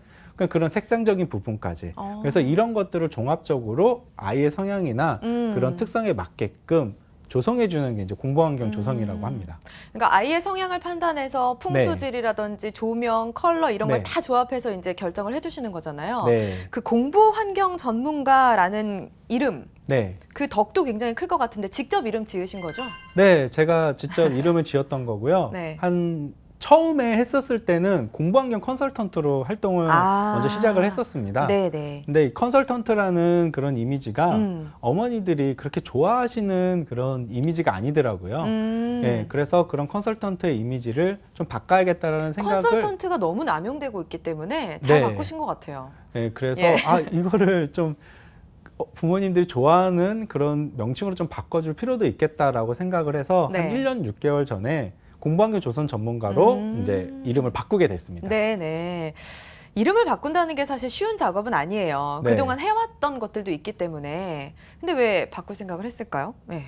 그런 색상적인 부분까지. 그래서 이런 것들을 종합적으로 아이의 성향이나 그런 특성에 맞게끔 조성해주는 게 이제 공부 환경 조성이라고 합니다.
그러니까 아이의 성향을 판단해서 풍수질이라든지 조명, 컬러 이런 걸 다 조합해서 이제 결정을 해주시는 거잖아요.
네.
그 공부 환경 전문가라는 이름,
네.
그 덕도 굉장히 클 것 같은데 직접 이름 지으신 거죠?
네, 제가 직접 이름을 지었던 거고요.
네.
처음에 했었을 때는 공부환경 컨설턴트로 활동을 먼저 시작을 했었습니다.
네네.
근데 이 컨설턴트라는 그런 이미지가 어머니들이 그렇게 좋아하시는 그런 이미지가 아니더라고요. 네, 그래서 그런 컨설턴트의 이미지를 좀 바꿔야겠다라는 생각을.
컨설턴트가 너무 남용되고 있기 때문에 잘 바꾸신 것 같아요.
네, 그래서 이거를 좀 부모님들이 좋아하는 그런 명칭으로 좀 바꿔줄 필요도 있겠다라고 생각을 해서 한 1년 6개월 전에 공부환경 조성 전문가로 이제 이름을 바꾸게 됐습니다.
네네. 이름을 바꾼다는 게 사실 쉬운 작업은 아니에요.
네.
그동안 해왔던 것들도 있기 때문에. 근데 왜 바꿀 생각을 했을까요? 네.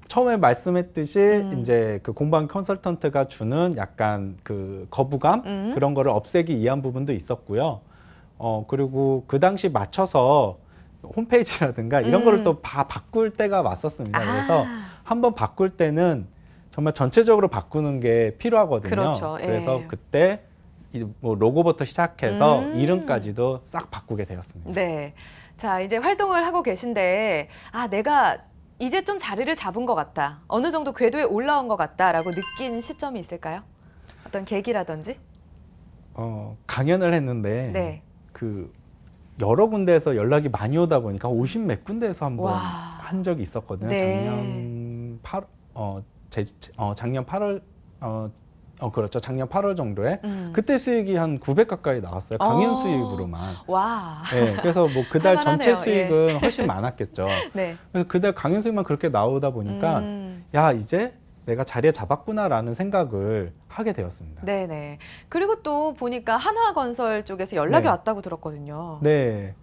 처음에 말씀했듯이 이제 그 공부환경 컨설턴트가 주는 약간 그 거부감 그런 거를 없애기 위한 부분도 있었고요. 그리고 그 당시 맞춰서 홈페이지라든가 이런 거를 또 바꿀 때가 왔었습니다. 그래서 한번 바꿀 때는 정말 전체적으로 바꾸는 게 필요하거든요.
그렇죠.
그래서 그때 뭐 로고부터 시작해서 이름까지도 싹 바꾸게 되었습니다.
네. 자, 이제 활동을 하고 계신데 내가 이제 좀 자리를 잡은 것 같다. 어느 정도 궤도에 올라온 것 같다라고 느낀 시점이 있을까요? 어떤 계기라든지?
강연을 했는데 그 여러 군데에서 연락이 많이 오다 보니까 50 몇 군데에서 한번 한 적이 있었거든요. 작년 8월 그렇죠. 작년 8월 정도에 그때 수익이 한 900 가까이 나왔어요. 강연 수익으로만.
와.
네, 그래서 뭐 그달 전체
할만하네요.
수익은 훨씬 많았겠죠.
네.
그래서 그달 강연 수익만 그렇게 나오다 보니까 야 이제 내가 자리에 잡았구나라는 생각을 하게 되었습니다.
네네. 그리고 또 보니까 한화건설 쪽에서 연락이 왔다고 들었거든요.
네.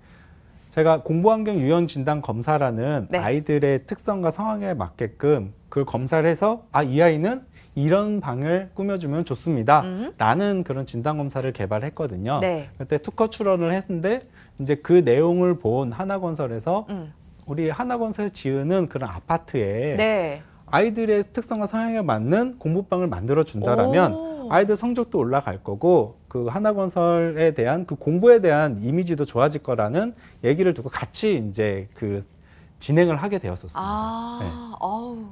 제가 공부환경 유형 진단 검사라는 아이들의 특성과 상황에 맞게끔 그걸 검사를 해서 이 아이는 이런 방을 꾸며주면 좋습니다. 라는 그런 진단 검사를 개발했거든요. 그때 특허 출원을 했는데 이제 그 내용을 본 하나건설에서 우리 하나건설 지으는 그런 아파트에 아이들의 특성과 성향에 맞는 공부방을 만들어 준다라면 아이들 성적도 올라갈 거고 그 하나건설에 대한 그 공부에 대한 이미지도 좋아질 거라는 얘기를 두고 같이 이제 그 진행을 하게 되었었습니다. 네.
어우,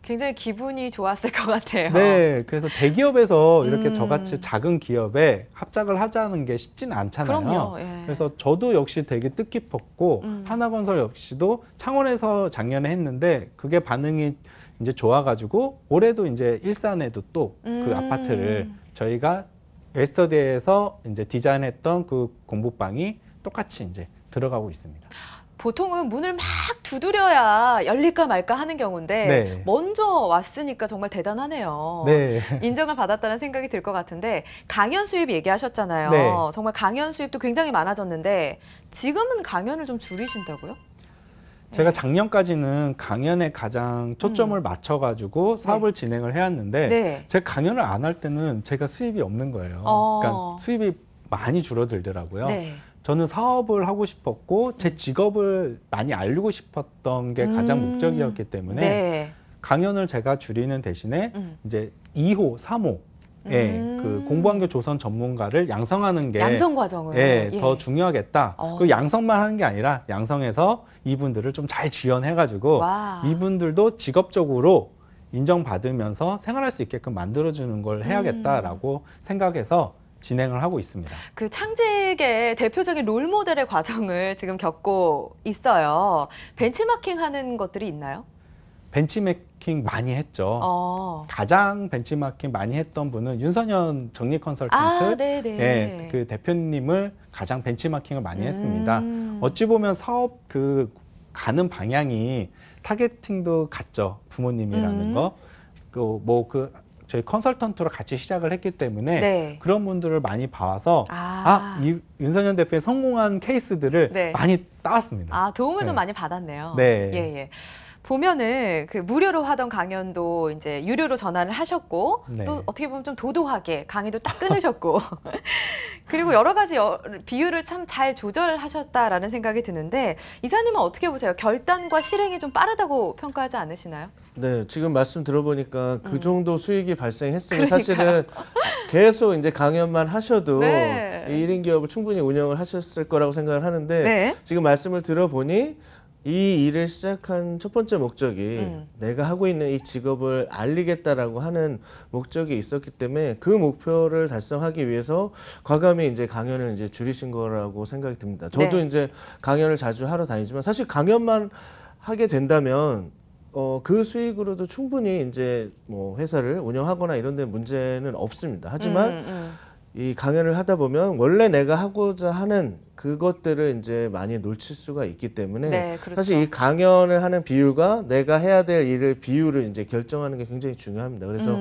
굉장히 기분이 좋았을 것 같아요.
네, 그래서 대기업에서 이렇게 저같이 작은 기업에 합작을 하자는 게 쉽지는 않잖아요.
그럼요. 예.
그래서 저도 역시 되게 뜻깊었고 하나건설 역시도 창원에서 작년에 했는데 그게 반응이 이제 좋아가지고 올해도 이제 일산에도 또 그 아파트를 저희가 웨스터데이에서 이제 디자인했던 그 공부방이 똑같이 이제 들어가고 있습니다.
보통은 문을 막 두드려야 열릴까 말까 하는 경우인데
네.
먼저 왔으니까 정말 대단하네요.
네.
인정을 받았다는 생각이 들 것 같은데 강연 수입 얘기하셨잖아요.
네.
정말 강연 수입도 굉장히 많아졌는데 지금은 강연을 좀 줄이신다고요?
제가 작년까지는 강연에 가장 초점을 맞춰가지고 사업을 진행을 해왔는데
네.
제가 강연을 안 할 때는 제가 수입이 없는 거예요. 그러니까 수입이 많이 줄어들더라고요.
네.
저는 사업을 하고 싶었고 제 직업을 많이 알리고 싶었던 게 가장 목적이었기 때문에
네.
강연을 제가 줄이는 대신에 이제 2호, 3호 그 공부환경 조선 전문가를 양성하는 게
양성 과정을
예, 더 중요하겠다. 그 양성만 하는 게 아니라 양성해서 이분들을 좀 잘 지원해가지고
와.
이분들도 직업적으로 인정받으면서 생활할 수 있게끔 만들어주는 걸 해야겠다라고 생각해서 진행을 하고 있습니다.
그 창직의 대표적인 롤모델의 과정을 지금 겪고 있어요. 벤치마킹 하는 것들이 있나요?
벤치마킹 많이 했죠. 가장 벤치마킹 많이 했던 분은 윤선현 정리 컨설턴트 예, 그 대표님을 가장 벤치마킹을 많이 했습니다. 어찌 보면 사업 그 가는 방향이 타겟팅도 같죠. 부모님이라는 거. 저희 컨설턴트로 같이 시작을 했기 때문에
네.
그런 분들을 많이 봐서 이 윤선현 대표의 성공한 케이스들을
네.
많이 따왔습니다.
도움을 좀
네.
많이 받았네요.
네.
예, 예. 보면은 그 무료로 하던 강연도 이제 유료로 전환을 하셨고
네.
또 어떻게 보면 좀 도도하게 강의도 딱 끊으셨고 그리고 여러 가지 비율을 참 잘 조절하셨다라는 생각이 드는데 이사님은 어떻게 보세요? 결단과 실행이 좀 빠르다고 평가하지 않으시나요?
네, 지금 말씀 들어보니까 그 정도 수익이 발생했으면
그러니까요.
사실은 계속 이제 강연만 하셔도
네.
이 1인 기업을 충분히 운영을 하셨을 거라고 생각을 하는데
네.
지금 말씀을 들어보니 이 일을 시작한 첫 번째 목적이 내가 하고 있는 이 직업을 알리겠다라고 하는 목적이 있었기 때문에 그 목표를 달성하기 위해서 과감히 이제 강연을 이제 줄이신 거라고 생각이 듭니다. 저도
네.
이제 강연을 자주 하러 다니지만 사실 강연만 하게 된다면 그 수익으로도 충분히 이제 뭐 회사를 운영하거나 이런 데 문제는 없습니다. 하지만 이 강연을 하다 보면 원래 내가 하고자 하는 그것들을 이제 많이 놓칠 수가 있기 때문에
네, 그렇죠.
사실 이 강연을 하는 비율과 내가 해야 될 일을 비율을 이제 결정하는 게 굉장히 중요합니다. 그래서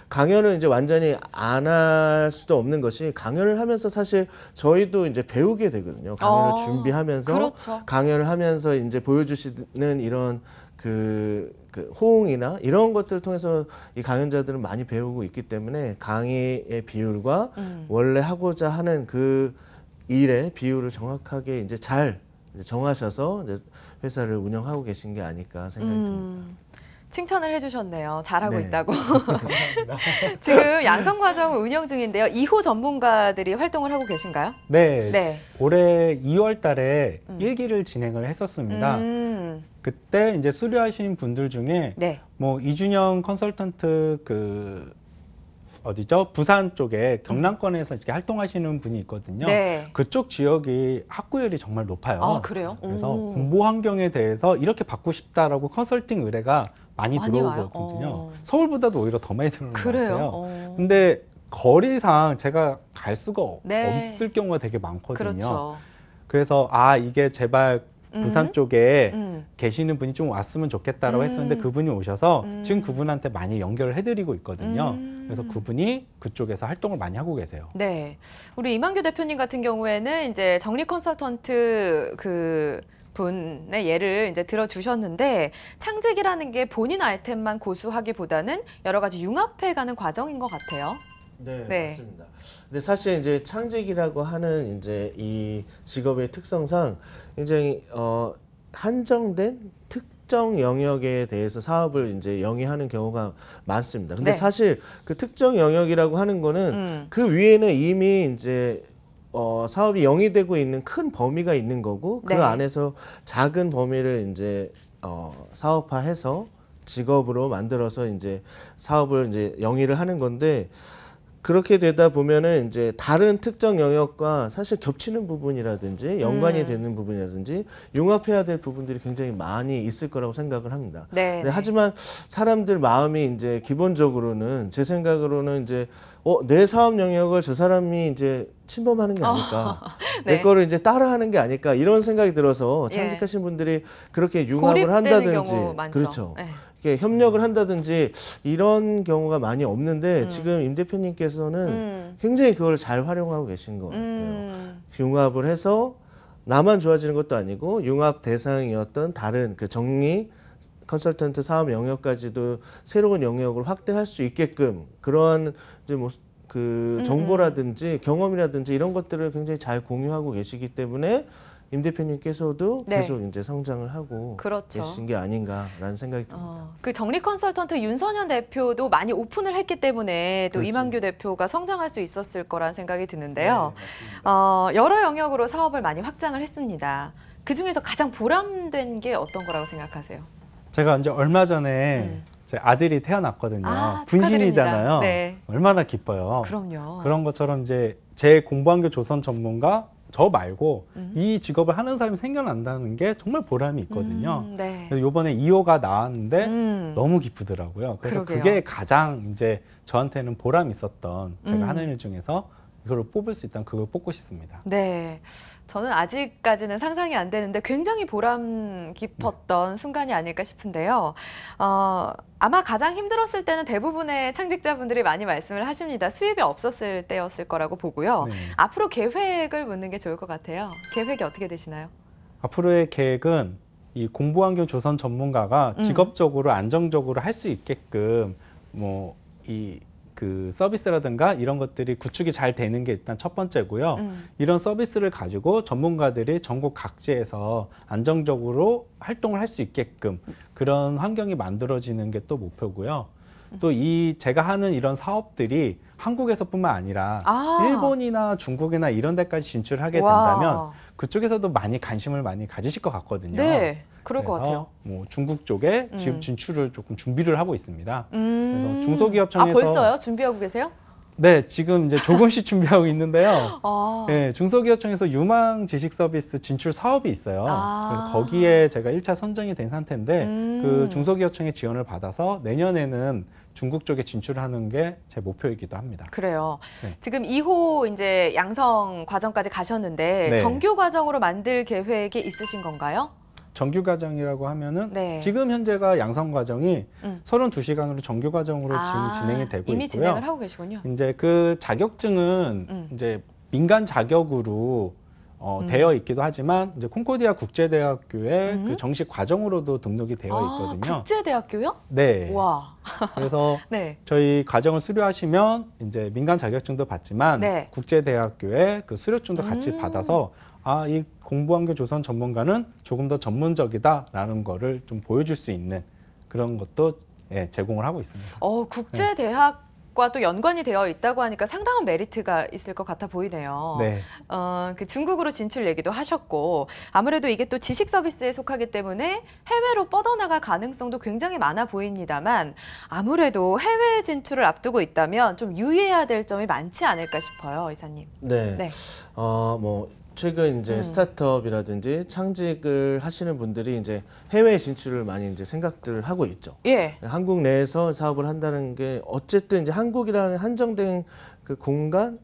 강연을 이제 완전히 안 할 수도 없는 것이 강연을 하면서 사실 저희도 이제 배우게 되거든요. 강연을 준비하면서
그렇죠.
강연을 하면서 이제 보여주시는 이런 그 호응이나 이런 것들을 통해서 이 강연자들은 많이 배우고 있기 때문에 강의의 비율과 원래 하고자 하는 그 일의 비율을 정확하게 이제 잘 정하셔서 이제 회사를 운영하고 계신 게 아닐까 생각이 듭니다.
칭찬을 해주셨네요. 잘하고
네.
있다고. 지금 양성과정을 운영 중인데요. 2호 전문가들이 활동을 하고 계신가요?
네.
네.
올해 2월 달에 1기를 진행을 했었습니다. 그때 이제 수료하신 분들 중에
네.
뭐 이준영 컨설턴트 그 어디죠? 부산 쪽에 경남권에서 이렇게 활동하시는 분이 있거든요.
네.
그쪽 지역이 학구열이 정말 높아요.
아, 그래요?
그래서 공부 환경에 대해서 이렇게 바꾸고 싶다라고 컨설팅 의뢰가 많이 들어오거든요. 서울보다도 오히려 더 많이 들어오는 것 같아요. 근데 거리상 제가 갈 수가
네.
없을 경우가 되게 많거든요.
그렇죠.
그래서 이게 제발 부산 쪽에 계시는 분이 좀 왔으면 좋겠다라고 했었는데 그분이 오셔서 지금 그분한테 많이 연결을 해드리고 있거든요. 그래서 그분이 그쪽에서 활동을 많이 하고 계세요.
네. 우리 이만규 대표님 같은 경우에는 이제 정리 컨설턴트 그 분의 예를 이제 들어주셨는데 창직이라는 게 본인 아이템만 고수하기보다는 여러 가지 융합해가는 과정인 것 같아요.
네,
네.
맞습니다. 근데 사실 이제 창직이라고 하는 이제 이 직업의 특성상 굉장히 한정된 특정 영역에 대해서 사업을 이제 영위하는 경우가 많습니다. 근데
네.
사실 그 특정 영역이라고 하는 거는 그 위에는 이미 이제 사업이 영위되고 있는 큰 범위가 있는 거고 그
네.
안에서 작은 범위를 이제 사업화해서 직업으로 만들어서 이제 사업을 이제 영위를 하는 건데 그렇게 되다 보면은 이제 다른 특정 영역과 사실 겹치는 부분이라든지 연관이 되는 부분이라든지 융합해야 될 부분들이 굉장히 많이 있을 거라고 생각을 합니다.
네.
하지만 사람들 마음이 이제 기본적으로는 제 생각으로는 이제 내 사업 영역을 저 사람이 이제 침범하는 게 아닐까.
네.
내 거를 이제 따라하는 게 아닐까 이런 생각이 들어서
예.
창직하신 분들이 그렇게 융합을
고립되는
한다든지
경우 많죠.
그렇죠.
네.
이렇게 협력을 한다든지 이런 경우가 많이 없는데 지금 임 대표님께서는 굉장히 그걸 잘 활용하고 계신 것 같아요. 융합을 해서 나만 좋아지는 것도 아니고 융합 대상이었던 다른 그 정리 컨설턴트 사업 영역까지도 새로운 영역을 확대할 수 있게끔 그러한 이제 뭐 그 정보라든지 경험이라든지 이런 것들을 굉장히 잘 공유하고 계시기 때문에 임 대표님께서도
네.
계속 이제 성장을 하고
그렇죠.
계신 게 아닌가라는 생각이 듭니다.
그 정리 컨설턴트 윤선현 대표도 많이 오픈을 했기 때문에 또
그렇죠.
이만규 대표가 성장할 수 있었을 거라는 생각이 드는데요. 여러 영역으로 사업을 많이 확장을 했습니다. 그 중에서 가장 보람된 게 어떤 거라고 생각하세요?
제가 이제 얼마 전에 제 아들이 태어났거든요.
아,
분신이잖아요.
축하드립니다. 네.
얼마나 기뻐요.
그럼요.
그런 것처럼 이제 제 공부한교 조선 전문가 저 말고 이 직업을 하는 사람이 생겨난다는 게 정말 보람이 있거든요.
네.
그래서 이번에 2호가 나왔는데 너무 기쁘더라고요. 그래서
그러게요.
그게 가장 이제 저한테는 보람 있었던 제가 하는 일 중에서 이걸 뽑을 수 있다면 그걸 뽑고 싶습니다.
네. 저는 아직까지는 상상이 안 되는데 굉장히 보람 깊었던 순간이 아닐까 싶은데요. 아마 가장 힘들었을 때는 대부분의 창직자분들이 많이 말씀을 하십니다. 수입이 없었을 때였을 거라고 보고요.
네.
앞으로 계획을 묻는 게 좋을 것 같아요. 계획이 어떻게 되시나요?
앞으로의 계획은 이 공부환경 조선 전문가가 직업적으로 안정적으로 할 수 있게끔 뭐 그 서비스라든가 이런 것들이 구축이 잘 되는 게 일단 첫 번째고요. 이런 서비스를 가지고 전문가들이 전국 각지에서 안정적으로 활동을 할 수 있게끔 그런 환경이 만들어지는 게 또 목표고요. 또 제가 하는 이런 사업들이 한국에서뿐만 아니라 일본이나 중국이나 이런 데까지 진출하게 된다면 그쪽에서도 많이 관심을 많이 가지실 것 같거든요.
네, 그럴 것 같아요.
뭐 중국 쪽에 지금 진출을 조금 준비를 하고 있습니다. 그래서 중소기업청에서
벌써요? 준비하고 계세요?
네, 지금 이제 조금씩 준비하고 있는데요. 네, 중소기업청에서 유망 지식 서비스 진출 사업이 있어요. 그래서 거기에 제가 1차 선정이 된 상태인데 그 중소기업청의 지원을 받아서 내년에는 중국 쪽에 진출하는 게 제 목표이기도 합니다.
그래요.
네.
지금 2호 이제 양성 과정까지 가셨는데
네.
정규 과정으로 만들 계획이 있으신 건가요?
정규 과정이라고 하면은
네.
지금 현재가 양성 과정이 32시간으로 정규 과정으로 지금 진행이 되고
이미
있고요.
진행을 하고 계시군요.
이제 그 자격증은 이제 민간 자격으로 되어 있기도 하지만 이제 콩코디아 국제대학교의 그 정식 과정으로도 등록이 되어 있거든요.
국제대학교요?
네.
와.
그래서
네.
저희 과정을 수료하시면 이제 민간 자격증도 받지만
네.
국제대학교의 그 수료증도 같이 받아서 이 공부환경 조선 전문가는 조금 더 전문적이다라는 거를 좀 보여줄 수 있는 그런 것도 제공을 하고 있습니다.
국제대학과 또 연관이 되어 있다고 하니까 상당한 메리트가 있을 것 같아 보이네요.
네.
그 중국으로 진출 얘기도 하셨고 아무래도 이게 또 지식 서비스에 속하기 때문에 해외로 뻗어나갈 가능성도 굉장히 많아 보입니다만 아무래도 해외 진출을 앞두고 있다면 좀 유의해야 될 점이 많지 않을까 싶어요, 이사님.
네.
네.
뭐 최근 이제 스타트업이라든지 창직을 하시는 분들이 이제 해외 진출을 많이 이제 생각들을 하고 있죠.
예.
한국 내에서 사업을 한다는 게 어쨌든 이제 한국이라는 한정된 그 공간,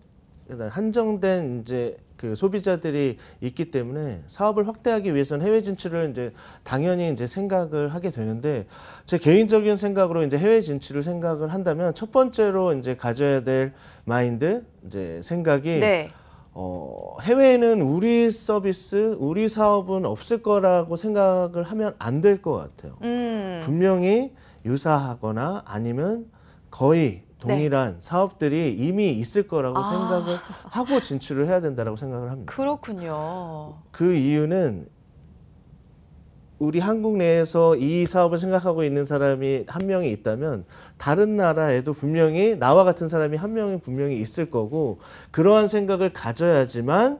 한정된 이제 그 소비자들이 있기 때문에 사업을 확대하기 위해서는 해외 진출을 이제 당연히 이제 생각을 하게 되는데 제 개인적인 생각으로 이제 해외 진출을 생각을 한다면 첫 번째로 이제 가져야 될 마인드, 이제 생각이
네.
해외에는 우리 서비스, 우리 사업은 없을 거라고 생각을 하면 안 될 것 같아요. 분명히 유사하거나 아니면 거의 동일한 사업들이 이미 있을 거라고 생각을 하고 진출을 해야 된다고 생각을 합니다.
그렇군요.
그 이유는 우리 한국 내에서 이 사업을 생각하고 있는 사람이 한 명이 있다면 다른 나라에도 분명히 나와 같은 사람이 한 명이 분명히 있을 거고 그러한 생각을 가져야지만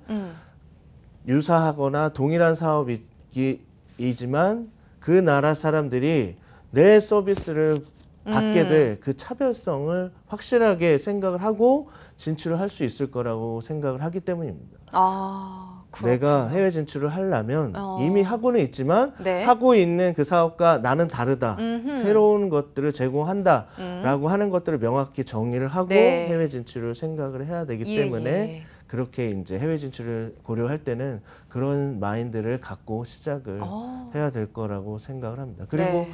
유사하거나 동일한 사업이지만 그 나라 사람들이 내 서비스를 받게 될 그 차별성을 확실하게 생각을 하고 진출을 할 수 있을 거라고 생각을 하기 때문입니다.
아, 그렇구나.
내가 해외 진출을 하려면 이미 하고는 있지만
네.
하고 있는 그 사업과 나는 다르다. 새로운 것들을 제공한다라고 하는 것들을 명확히 정의를 하고
네.
해외 진출을 생각을 해야 되기
예,
때문에
예.
그렇게 이제 해외 진출을 고려할 때는 그런 마인드를 갖고 시작을 해야 될 거라고 생각을 합니다. 그리고
네.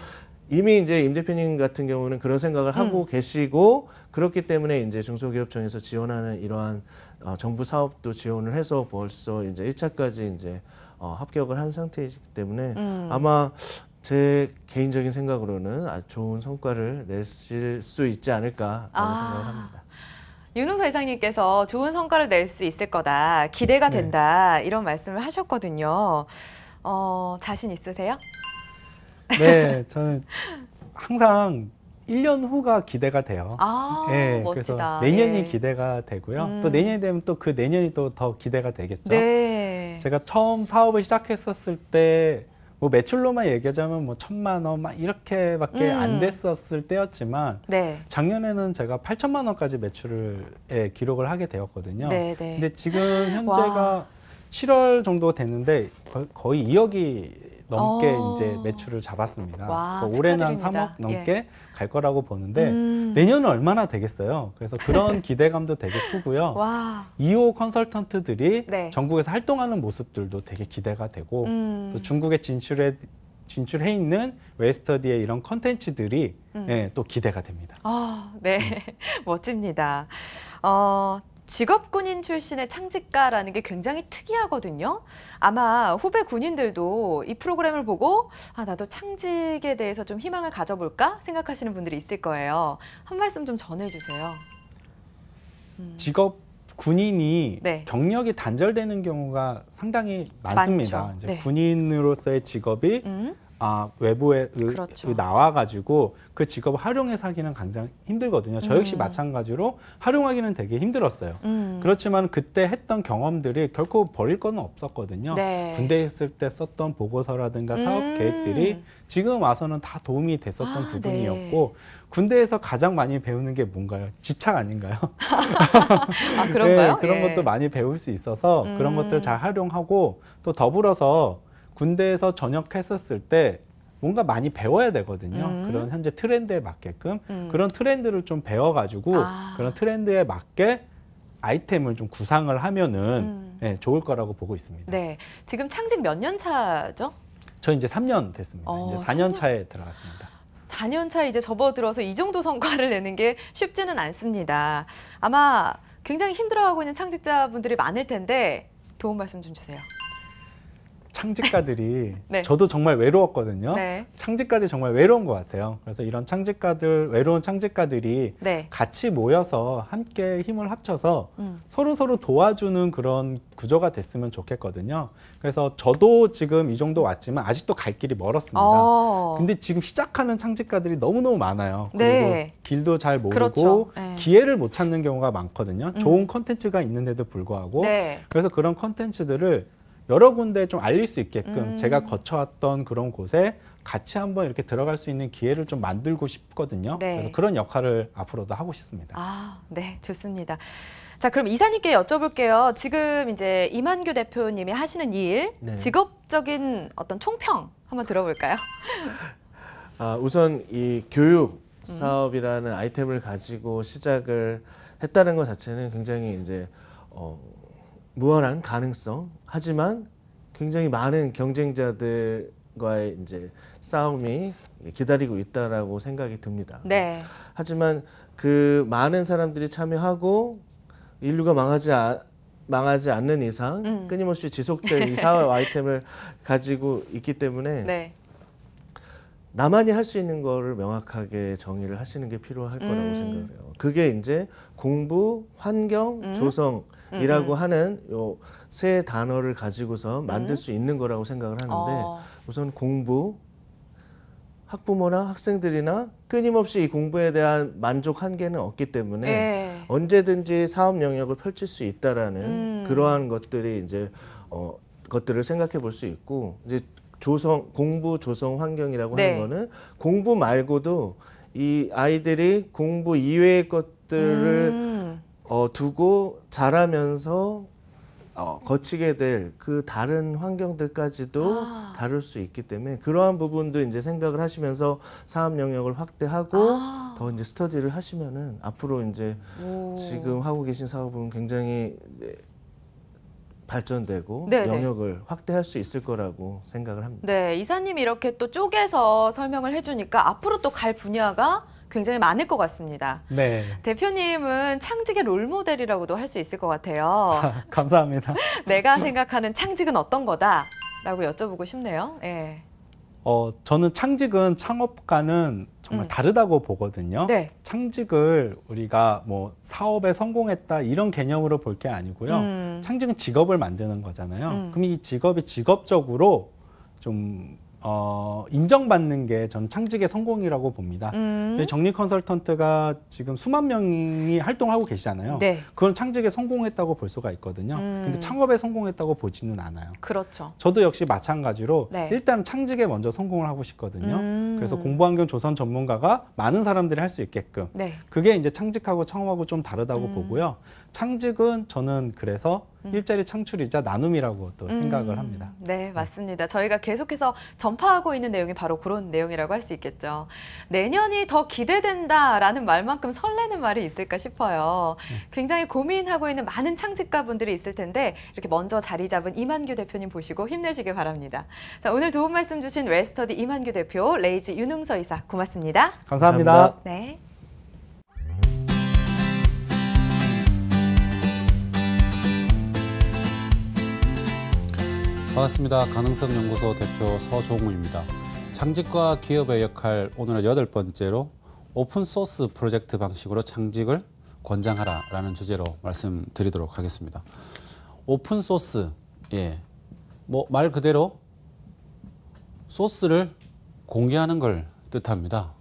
이미 이제 임 대표님 같은 경우는 그런 생각을 하고 계시고 그렇기 때문에 이제 중소기업청에서 지원하는 이러한 정부 사업도 지원을 해서 벌써 이제 1차까지 이제 합격을 한 상태이기 때문에 아마 제 개인적인 생각으로는 아주 좋은 성과를 내실 수 있지 않을까라는 생각을 합니다.
윤흥서 이사님께서 좋은 성과를 낼 수 있을 거다, 기대가
네.
된다 이런 말씀을 하셨거든요. 자신 있으세요?
네, 저는 항상 1년 후가 기대가 돼요.
아,
네,
멋지다.
그래서 내년이
예.
기대가 되고요. 또 내년이 되면 또 그 내년이 또 더 기대가 되겠죠.
네.
제가 처음 사업을 시작했었을 때 뭐 매출로만 얘기하자면 뭐 1,000만 원 막 이렇게밖에 안 됐었을 때였지만
네.
작년에는 제가 8천만 원까지 매출을 기록을 하게 되었거든요.
네, 네.
근데 지금 현재가
와.
7월 정도 됐는데 거의 2억이 넘게
어.
이제 매출을 잡았습니다.
와,
그러니까 올해는 한
축하드립니다.
3억 넘게 갈 거라고 보는데
음.
내년은 얼마나 되겠어요. 그래서 그런 기대감도 되게 크고요.
와.
2호 컨설턴트들이
네.
전국에서 활동하는 모습들도 되게 기대가 되고 또 중국에 진출해 있는 웨스터디의 이런 컨텐츠들이 또 기대가 됩니다.
아, 네. 멋집니다. 직업 군인 출신의 창직가라는 게 굉장히 특이하거든요. 아마 후배 군인들도 이 프로그램을 보고 나도 창직에 대해서 좀 희망을 가져볼까 생각하시는 분들이 있을 거예요. 한 말씀 좀 전해주세요.
직업 군인이
네.
경력이 단절되는 경우가 상당히 많습니다.
많죠.
이제
네.
군인으로서의 직업이 외부에
그렇죠.
나와가지고 그 직업을 활용해서 하기는 굉장히 힘들거든요. 저 역시 마찬가지로 활용하기는 되게 힘들었어요. 그렇지만 그때 했던 경험들이 결코 버릴 건 없었거든요.
네.
군대에 있을 때 썼던 보고서라든가 사업 계획들이 지금 와서는 다 도움이 됐었던 부분이었고 군대에서 가장 많이 배우는 게 뭔가요? 집착 아닌가요?
아, 그런가요?
네, 그런
예.
것도 많이 배울 수 있어서 그런 것들 잘 활용하고 또 더불어서 군대에서 전역했었을 때 뭔가 많이 배워야 되거든요. 그런 현재 트렌드에 맞게끔 그런 트렌드를 좀 배워가지고 그런 트렌드에 맞게 아이템을 좀 구상을 하면은 네, 좋을 거라고 보고 있습니다.
네. 지금 창직 몇 년 차죠?
저 이제 3년 됐습니다. 이제 4년 차에 들어갔습니다.
4년 차 이제 접어들어서 이 정도 성과를 내는 게 쉽지는 않습니다. 아마 굉장히 힘들어하고 있는 창직자분들이 많을 텐데 도움 말씀 좀 주세요.
창직가들이
네.
저도 정말 외로웠거든요.
네.
창직가들이 정말 외로운 것 같아요. 그래서 이런 외로운 창직가들이
네.
같이 모여서 함께 힘을 합쳐서 서로 도와주는 그런 구조가 됐으면 좋겠거든요. 그래서 저도 지금 이 정도 왔지만 아직도 갈 길이 멀었습니다. 근데 지금 시작하는 창직가들이 너무너무 많아요. 그리고
네.
길도 잘 모르고
그렇죠. 네.
기회를 못 찾는 경우가 많거든요. 좋은 컨텐츠가 있는데도 불구하고.
네.
그래서 그런 컨텐츠들을 여러 군데 좀 알릴 수 있게끔 제가 거쳐왔던 그런 곳에 같이 한번 이렇게 들어갈 수 있는 기회를 좀 만들고 싶거든요.
네.
그래서 그런 역할을 앞으로도 하고 싶습니다.
네, 좋습니다. 자, 그럼 이사님께 여쭤볼게요. 지금 이제 이만규 대표님이 하시는 일,
네.
직업적인 어떤 총평 한번 들어볼까요?
우선 이 교육 사업이라는 아이템을 가지고 시작을 했다는 것 자체는 굉장히 이제 무한한 가능성, 하지만 굉장히 많은 경쟁자들과의 이제 싸움이 기다리고 있다라고 생각이 듭니다.
네.
하지만 그 많은 사람들이 참여하고 인류가 망하지 않는 이상 끊임없이 지속될 이 사업 아이템을 가지고 있기 때문에
네.
나만이 할 수 있는 거를 명확하게 정의를 하시는 게 필요할 거라고 생각을 해요. 그게 이제 공부, 환경, 조성이라고 하는 요 세 단어를 가지고서 만들 수 있는 거라고 생각을 하는데 우선 공부, 학부모나 학생들이나 끊임없이 이 공부에 대한 만족 한계는 없기 때문에 언제든지 사업 영역을 펼칠 수 있다라는 그러한 것들이 이제 것들을 생각해 볼 수 있고 이제 공부 조성 환경이라고 하는 거는 공부 말고도 이 아이들이 공부 이외의 것들을 두고 자라면서 거치게 될 그 다른 환경들까지도 다룰 수 있기 때문에 그러한 부분도 이제 생각을 하시면서 사업 영역을 확대하고 더 이제 스터디를 하시면은 앞으로 이제 지금 하고 계신 사업은 굉장히 발전되고 영역을 확대할 수 있을 거라고 생각을 합니다.
네, 이사님이 이렇게 또 쪼개서 설명을 해주니까 앞으로 또 갈 분야가 굉장히 많을 것 같습니다.
네.
대표님은 창직의 롤모델이라고도 할 수 있을 것 같아요.
감사합니다.
내가 생각하는 창직은 어떤 거다라고 여쭤보고 싶네요. 예.
저는 창직은 창업과는 정말 다르다고 보거든요.
네.
창직을 우리가 뭐 사업에 성공했다 이런 개념으로 볼 게 아니고요. 창직은 직업을 만드는 거잖아요. 그럼 이 직업이 직업적으로 좀 인정받는 게 전 창직의 성공이라고 봅니다. 정리 컨설턴트가 지금 수만 명이 활동하고 계시잖아요.
네.
그건 창직에 성공했다고 볼 수가 있거든요. 근데 창업에 성공했다고 보지는 않아요.
그렇죠.
저도 역시 마찬가지로
네.
일단 창직에 먼저 성공을 하고 싶거든요. 그래서 공부환경 조선 전문가가 많은 사람들이 할 수 있게끔 그게 이제 창직하고 창업하고 좀 다르다고 보고요. 창직은 저는 그래서 일자리 창출이자 나눔이라고 또 생각을 합니다.
네, 맞습니다. 저희가 계속해서 전파하고 있는 내용이 바로 그런 내용이라고 할 수 있겠죠. 내년이 더 기대된다라는 말만큼 설레는 말이 있을까 싶어요. 굉장히 고민하고 있는 많은 창직가분들이 있을 텐데 이렇게 먼저 자리 잡은 이만규 대표님 보시고 힘내시길 바랍니다. 자, 오늘 도움 말씀 주신 웰스터디 이만규 대표, 레이즈 윤흥서 이사 고맙습니다.
감사합니다.
네.
반갑습니다. 가능성연구소 대표 서종우입니다. 창직과 기업의 역할 오늘은 8번째로 오픈소스 프로젝트 방식으로 창직을 권장하라라는 주제로 말씀드리도록 하겠습니다. 오픈소스, 뭐 말 그대로 소스를 공개하는 걸 뜻합니다.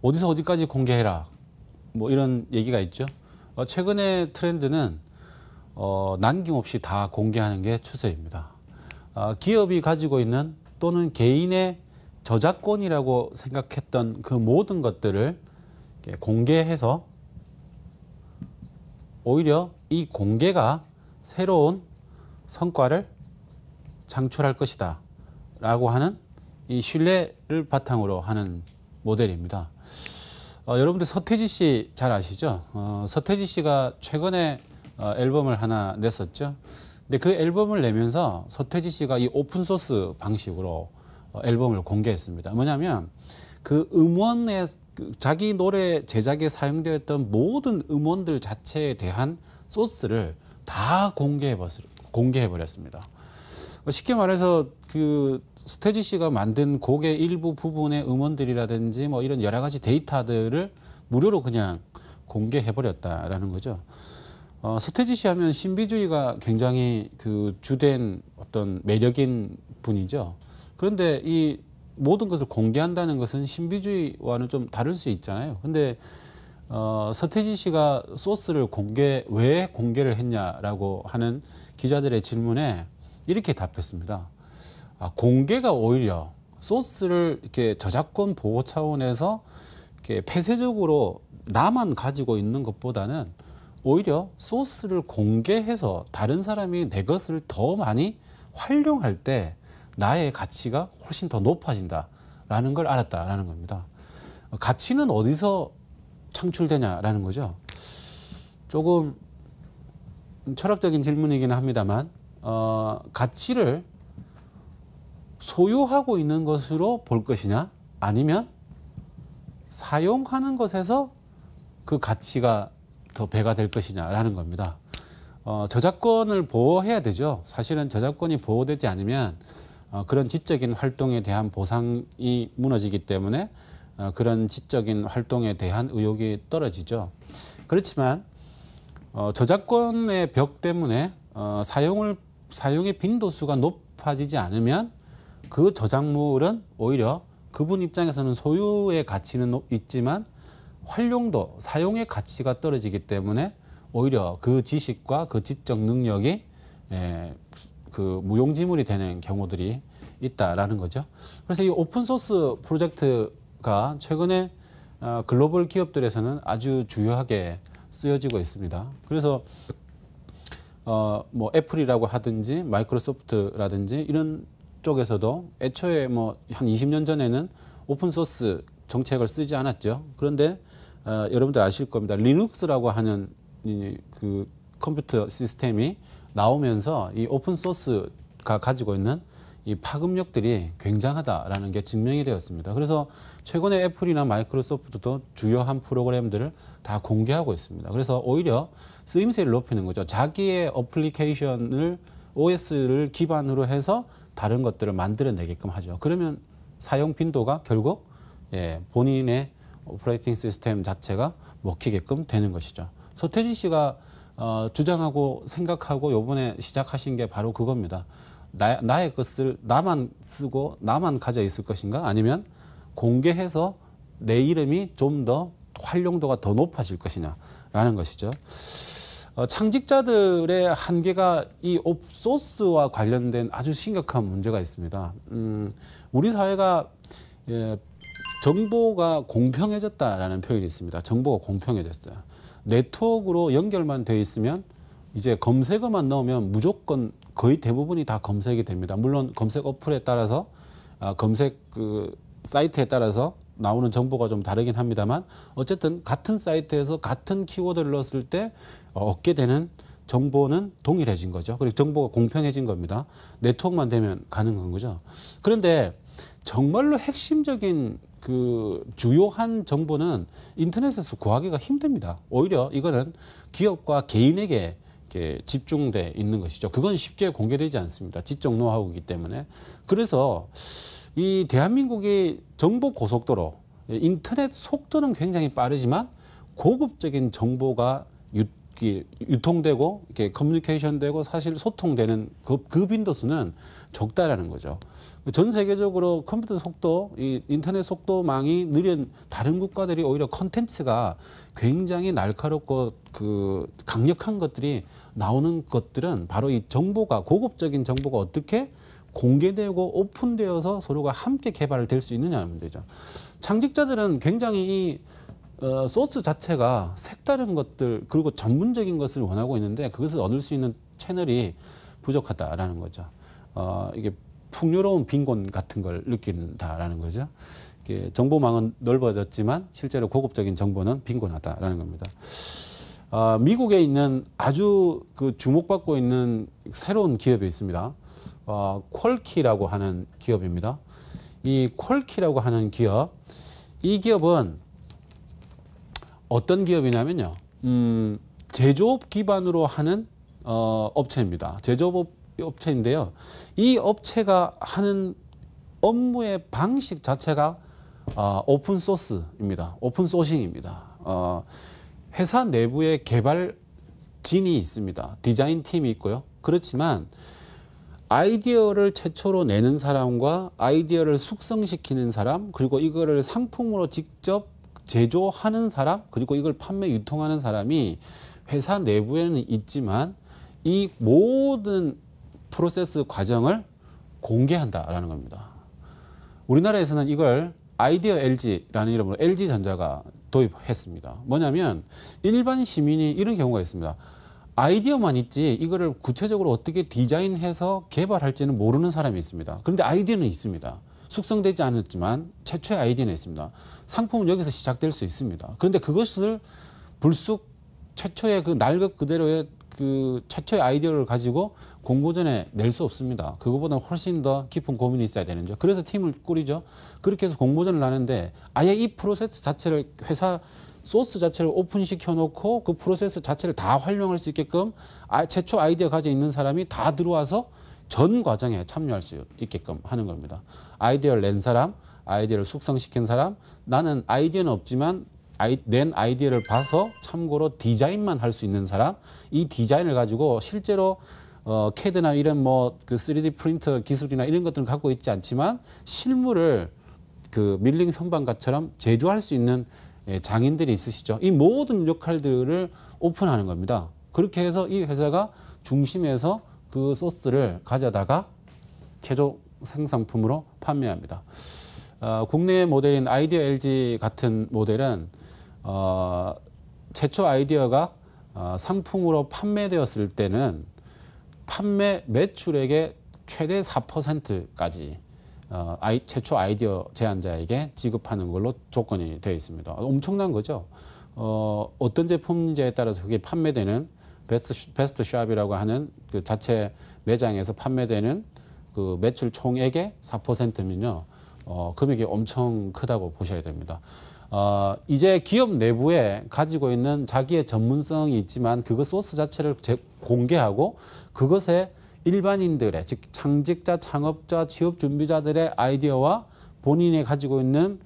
어디서 어디까지 공개해라, 뭐 이런 얘기가 있죠. 최근의 트렌드는 남김없이 다 공개하는 게 추세입니다. 기업이 가지고 있는 또는 개인의 저작권이라고 생각했던 그 모든 것들을 공개해서 오히려 이 공개가 새로운 성과를 창출할 것이다 라고 하는 이 신뢰를 바탕으로 하는 모델입니다. 여러분들 서태지 씨 잘 아시죠? 서태지 씨가 최근에 앨범을 하나 냈었죠. 근데 그 앨범을 내면서 서태지 씨가 이 오픈소스 방식으로 앨범을 공개했습니다. 뭐냐면 그 음원에 자기 노래 제작에 사용되었던 모든 음원들 자체에 대한 소스를 다 공개해버렸습니다. 쉽게 말해서 그 서태지 씨가 만든 곡의 일부 부분의 음원들이라든지 뭐 이런 여러 가지 데이터들을 무료로 그냥 공개해버렸다라는 거죠. 서태지 씨 하면 신비주의가 굉장히 그 주된 어떤 매력인 분이죠. 그런데 이 모든 것을 공개한다는 것은 신비주의와는 좀 다를 수 있잖아요. 근데 서태지 씨가 소스를 왜 공개를 했냐라고 하는 기자들의 질문에 이렇게 답했습니다. 공개가 오히려 소스를 이렇게 저작권 보호 차원에서 이렇게 폐쇄적으로 나만 가지고 있는 것보다는 오히려 소스를 공개해서 다른 사람이 내 것을 더 많이 활용할 때 나의 가치가 훨씬 더 높아진다라는 걸 알았다라는 겁니다. 가치는 어디서 창출되냐라는 거죠. 조금 철학적인 질문이긴 합니다만 가치를 소유하고 있는 것으로 볼 것이냐 아니면 사용하는 것에서 그 가치가 더 배가 될 것이냐라는 겁니다. 저작권을 보호해야 되죠. 사실은 저작권이 보호되지 않으면 그런 지적인 활동에 대한 보상이 무너지기 때문에 그런 지적인 활동에 대한 의욕이 떨어지죠. 그렇지만 저작권의 벽 때문에 사용의 빈도수가 높아지지 않으면 그 저작물은 오히려 그분 입장에서는 소유의 가치는 있지만 활용도, 사용의 가치가 떨어지기 때문에 오히려 그 지식과 그 지적 능력이 그 무용지물이 되는 경우들이 있다라는 거죠. 그래서 이 오픈소스 프로젝트가 최근에 글로벌 기업들에서는 아주 주요하게 쓰여지고 있습니다. 그래서 뭐 애플이라고 하든지 마이크로소프트라든지 이런 쪽에서도 애초에 뭐 한 20년 전에는 오픈소스 정책을 쓰지 않았죠. 그런데 여러분들 아실 겁니다. 리눅스라고 하는 그 컴퓨터 시스템이 나오면서 이 오픈소스가 가지고 있는 이 파급력들이 굉장하다라는 게 증명이 되었습니다. 그래서 최근에 애플이나 마이크로소프트도 주요한 프로그램들을 다 공개하고 있습니다. 그래서 오히려 쓰임새를 높이는 거죠. 자기의 어플리케이션을 OS를 기반으로 해서 다른 것들을 만들어내게끔 하죠. 그러면 사용 빈도가 결국 본인의 오퍼레이팅 시스템 자체가 먹히게끔 되는 것이죠. 서태지 씨가 주장하고 생각하고 요번에 시작하신 게 바로 그겁니다. 나의 것을 나만 쓰고 나만 가져 있을 것인가? 아니면 공개해서 내 이름이 좀 더 활용도가 더 높아질 것이냐라는 것이죠. 창직자들의 한계가 이 소스와 관련된 아주 심각한 문제가 있습니다. 우리 사회가 정보가 공평해졌다라는 표현이 있습니다. 정보가 공평해졌어요. 네트워크로 연결만 돼 있으면 이제 검색어만 넣으면 무조건 거의 대부분이 다 검색이 됩니다. 물론 검색 어플에 따라서 검색 그 사이트에 따라서 나오는 정보가 좀 다르긴 합니다만 어쨌든 같은 사이트에서 같은 키워드를 넣었을 때 얻게 되는 정보는 동일해진 거죠. 그리고 정보가 공평해진 겁니다. 네트워크만 되면 가능한 거죠. 그런데 정말로 핵심적인 그 주요한 정보는 인터넷에서 구하기가 힘듭니다. 오히려 이거는 기업과 개인에게 집중돼 있는 것이죠. 그건 쉽게 공개되지 않습니다. 지적 노하우이기 때문에. 그래서 이 대한민국이 정보 고속도로, 인터넷 속도는 굉장히 빠르지만 고급적인 정보가 유통되고 이렇게 커뮤니케이션되고 사실 소통되는 그 빈도수는 적다라는 거죠. 전 세계적으로 컴퓨터 속도, 이 인터넷 속도망이 느린 다른 국가들이 오히려 컨텐츠가 굉장히 날카롭고 그 강력한 것들이 나오는 것들은 바로 이 정보가 고급적인 정보가 어떻게 공개되고 오픈되어서 서로가 함께 개발을 될 수 있느냐는 문제죠. 창직자들은 굉장히 이 소스 자체가 색다른 것들 그리고 전문적인 것을 원하고 있는데 그것을 얻을 수 있는 채널이 부족하다라는 거죠. 이게 풍요로운 빈곤 같은 걸 느낀다라는 거죠. 이게 정보망은 넓어졌지만 실제로 고급적인 정보는 빈곤하다라는 겁니다. 미국에 있는 아주 그 주목받고 있는 새로운 기업이 있습니다. 퀄키라고 하는 기업입니다. 이 퀄키라고 하는 기업, 이 기업은 어떤 기업이냐면요. 제조업 기반으로 하는 업체입니다. 제조업 업체인데요. 이 업체가 하는 업무의 방식 자체가 오픈 소스입니다. 오픈 소싱입니다. 회사 내부에 개발진이 있습니다. 디자인 팀이 있고요. 그렇지만 아이디어를 최초로 내는 사람과 아이디어를 숙성시키는 사람, 그리고 이거를 상품으로 직접 제조하는 사람, 그리고 이걸 판매 유통하는 사람이 회사 내부에는 있지만 이 모든 프로세스 과정을 공개한다라는 겁니다. 우리나라에서는 이걸 아이디어 LG라는 이름으로 LG전자가 도입했습니다. 뭐냐면 일반 시민이 이런 경우가 있습니다. 아이디어만 있지 이거를 구체적으로 어떻게 디자인해서 개발할지는 모르는 사람이 있습니다. 그런데 아이디어는 있습니다. 숙성되지 않았지만 최초의 아이디어는 있습니다. 상품은 여기서 시작될 수 있습니다. 그런데 그것을 불쑥 최초의 그 날것 그대로의 그 최초의 아이디어를 가지고 공모전에 낼 수 없습니다. 그거보다 훨씬 더 깊은 고민이 있어야 되는죠. 그래서 팀을 꾸리죠. 그렇게 해서 공모전을 하는데 아예 이 프로세스 자체를 회사 소스 자체를 오픈시켜 놓고 그 프로세스 자체를 다 활용할 수 있게끔 최초 아이디어 가지고 있는 사람이 다 들어와서 전 과정에 참여할 수 있게끔 하는 겁니다. 아이디어를 낸 사람, 아이디어를 숙성시킨 사람, 나는 아이디어는 없지만 낸 아이디어를 봐서 참고로 디자인만 할 수 있는 사람, 이 디자인을 가지고 실제로 CAD나 이런 뭐 그 3D 프린터 기술이나 이런 것들은 갖고 있지 않지만 실물을 그 밀링 선반가처럼 제조할 수 있는 장인들이 있으시죠. 이 모든 역할들을 오픈하는 겁니다. 그렇게 해서 이 회사가 중심에서 그 소스를 가져다가 최종 생산품으로 판매합니다. 국내 모델인 아이디어 LG 같은 모델은 최초 아이디어가 상품으로 판매되었을 때는 판매 매출액의 최대 4%까지 최초 아이디어 제안자에게 지급하는 걸로 조건이 되어 있습니다. 엄청난 거죠. 어떤 제품인지에 따라서 그게 판매되는 베스트 샵이라고 하는 그 자체 매장에서 판매되는 그 매출 총액의 4%면요. 금액이 엄청 크다고 보셔야 됩니다. 이제 기업 내부에 가지고 있는 자기의 전문성이 있지만 그거 소스 자체를 공개하고 그것에 일반인들의 즉 창직자, 창업자, 취업 준비자들의 아이디어와 본인이 가지고 있는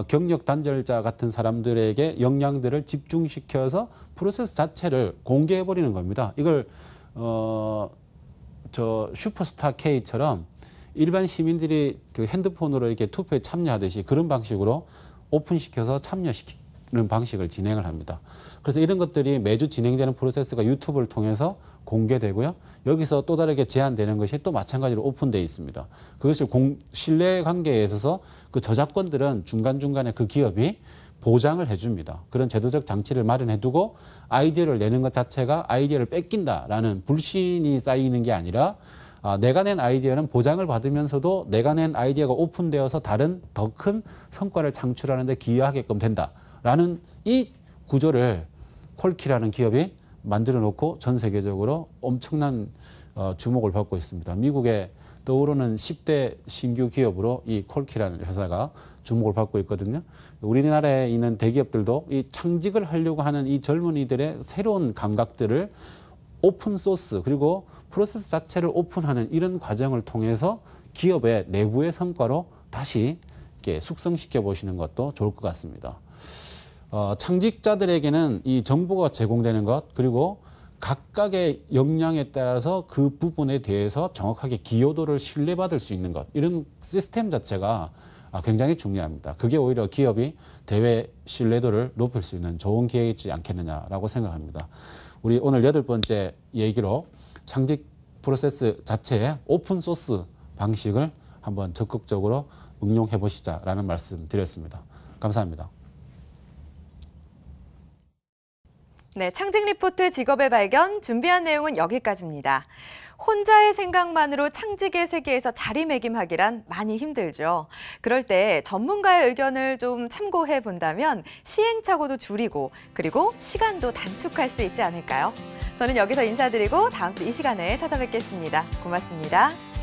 경력 단절자 같은 사람들에게 역량들을 집중시켜서 프로세스 자체를 공개해 버리는 겁니다. 이걸 저 슈퍼스타 K처럼 일반 시민들이 그 핸드폰으로 이렇게 투표에 참여하듯이 그런 방식으로 오픈시켜서 참여시키는 방식을 진행을 합니다. 그래서 이런 것들이 매주 진행되는 프로세스가 유튜브를 통해서 공개되고요. 여기서 또 다르게 제한되는 것이 또 마찬가지로 오픈되어 있습니다. 그것을 신뢰 관계에 있어서 그 저작권들은 중간중간에 그 기업이 보장을 해줍니다. 그런 제도적 장치를 마련해두고 아이디어를 내는 것 자체가 아이디어를 뺏긴다라는 불신이 쌓이는 게 아니라 내가 낸 아이디어는 보장을 받으면서도 내가 낸 아이디어가 오픈되어서 다른 더 큰 성과를 창출하는 데 기여하게끔 된다라는 이 구조를 콜키라는 기업이 만들어 놓고 전 세계적으로 엄청난 주목을 받고 있습니다. 미국에 떠오르는 10대 신규 기업으로 이 콜키라는 회사가 주목을 받고 있거든요. 우리나라에 있는 대기업들도 이 창직을 하려고 하는 이 젊은이들의 새로운 감각들을 오픈 소스 그리고 프로세스 자체를 오픈하는 이런 과정을 통해서 기업의 내부의 성과로 다시 이렇게 숙성시켜 보시는 것도 좋을 것 같습니다. 창직자들에게는 이 정보가 제공되는 것 그리고 각각의 역량에 따라서 그 부분에 대해서 정확하게 기여도를 신뢰받을 수 있는 것 이런 시스템 자체가 굉장히 중요합니다. 그게 오히려 기업이 대외 신뢰도를 높일 수 있는 좋은 기회이지 않겠느냐라고 생각합니다. 우리 오늘 8번째 얘기로 창직 프로세스 자체의 오픈 소스 방식을 한번 적극적으로 응용해 보시자라는 말씀 드렸습니다. 감사합니다.
네, 창직 리포트 직업의 발견 준비한 내용은 여기까지입니다. 혼자의 생각만으로 창직의 세계에서 자리매김하기란 많이 힘들죠. 그럴 때 전문가의 의견을 좀 참고해 본다면 시행착오도 줄이고 그리고 시간도 단축할 수 있지 않을까요? 저는 여기서 인사드리고 다음 주 이 시간에 찾아뵙겠습니다. 고맙습니다.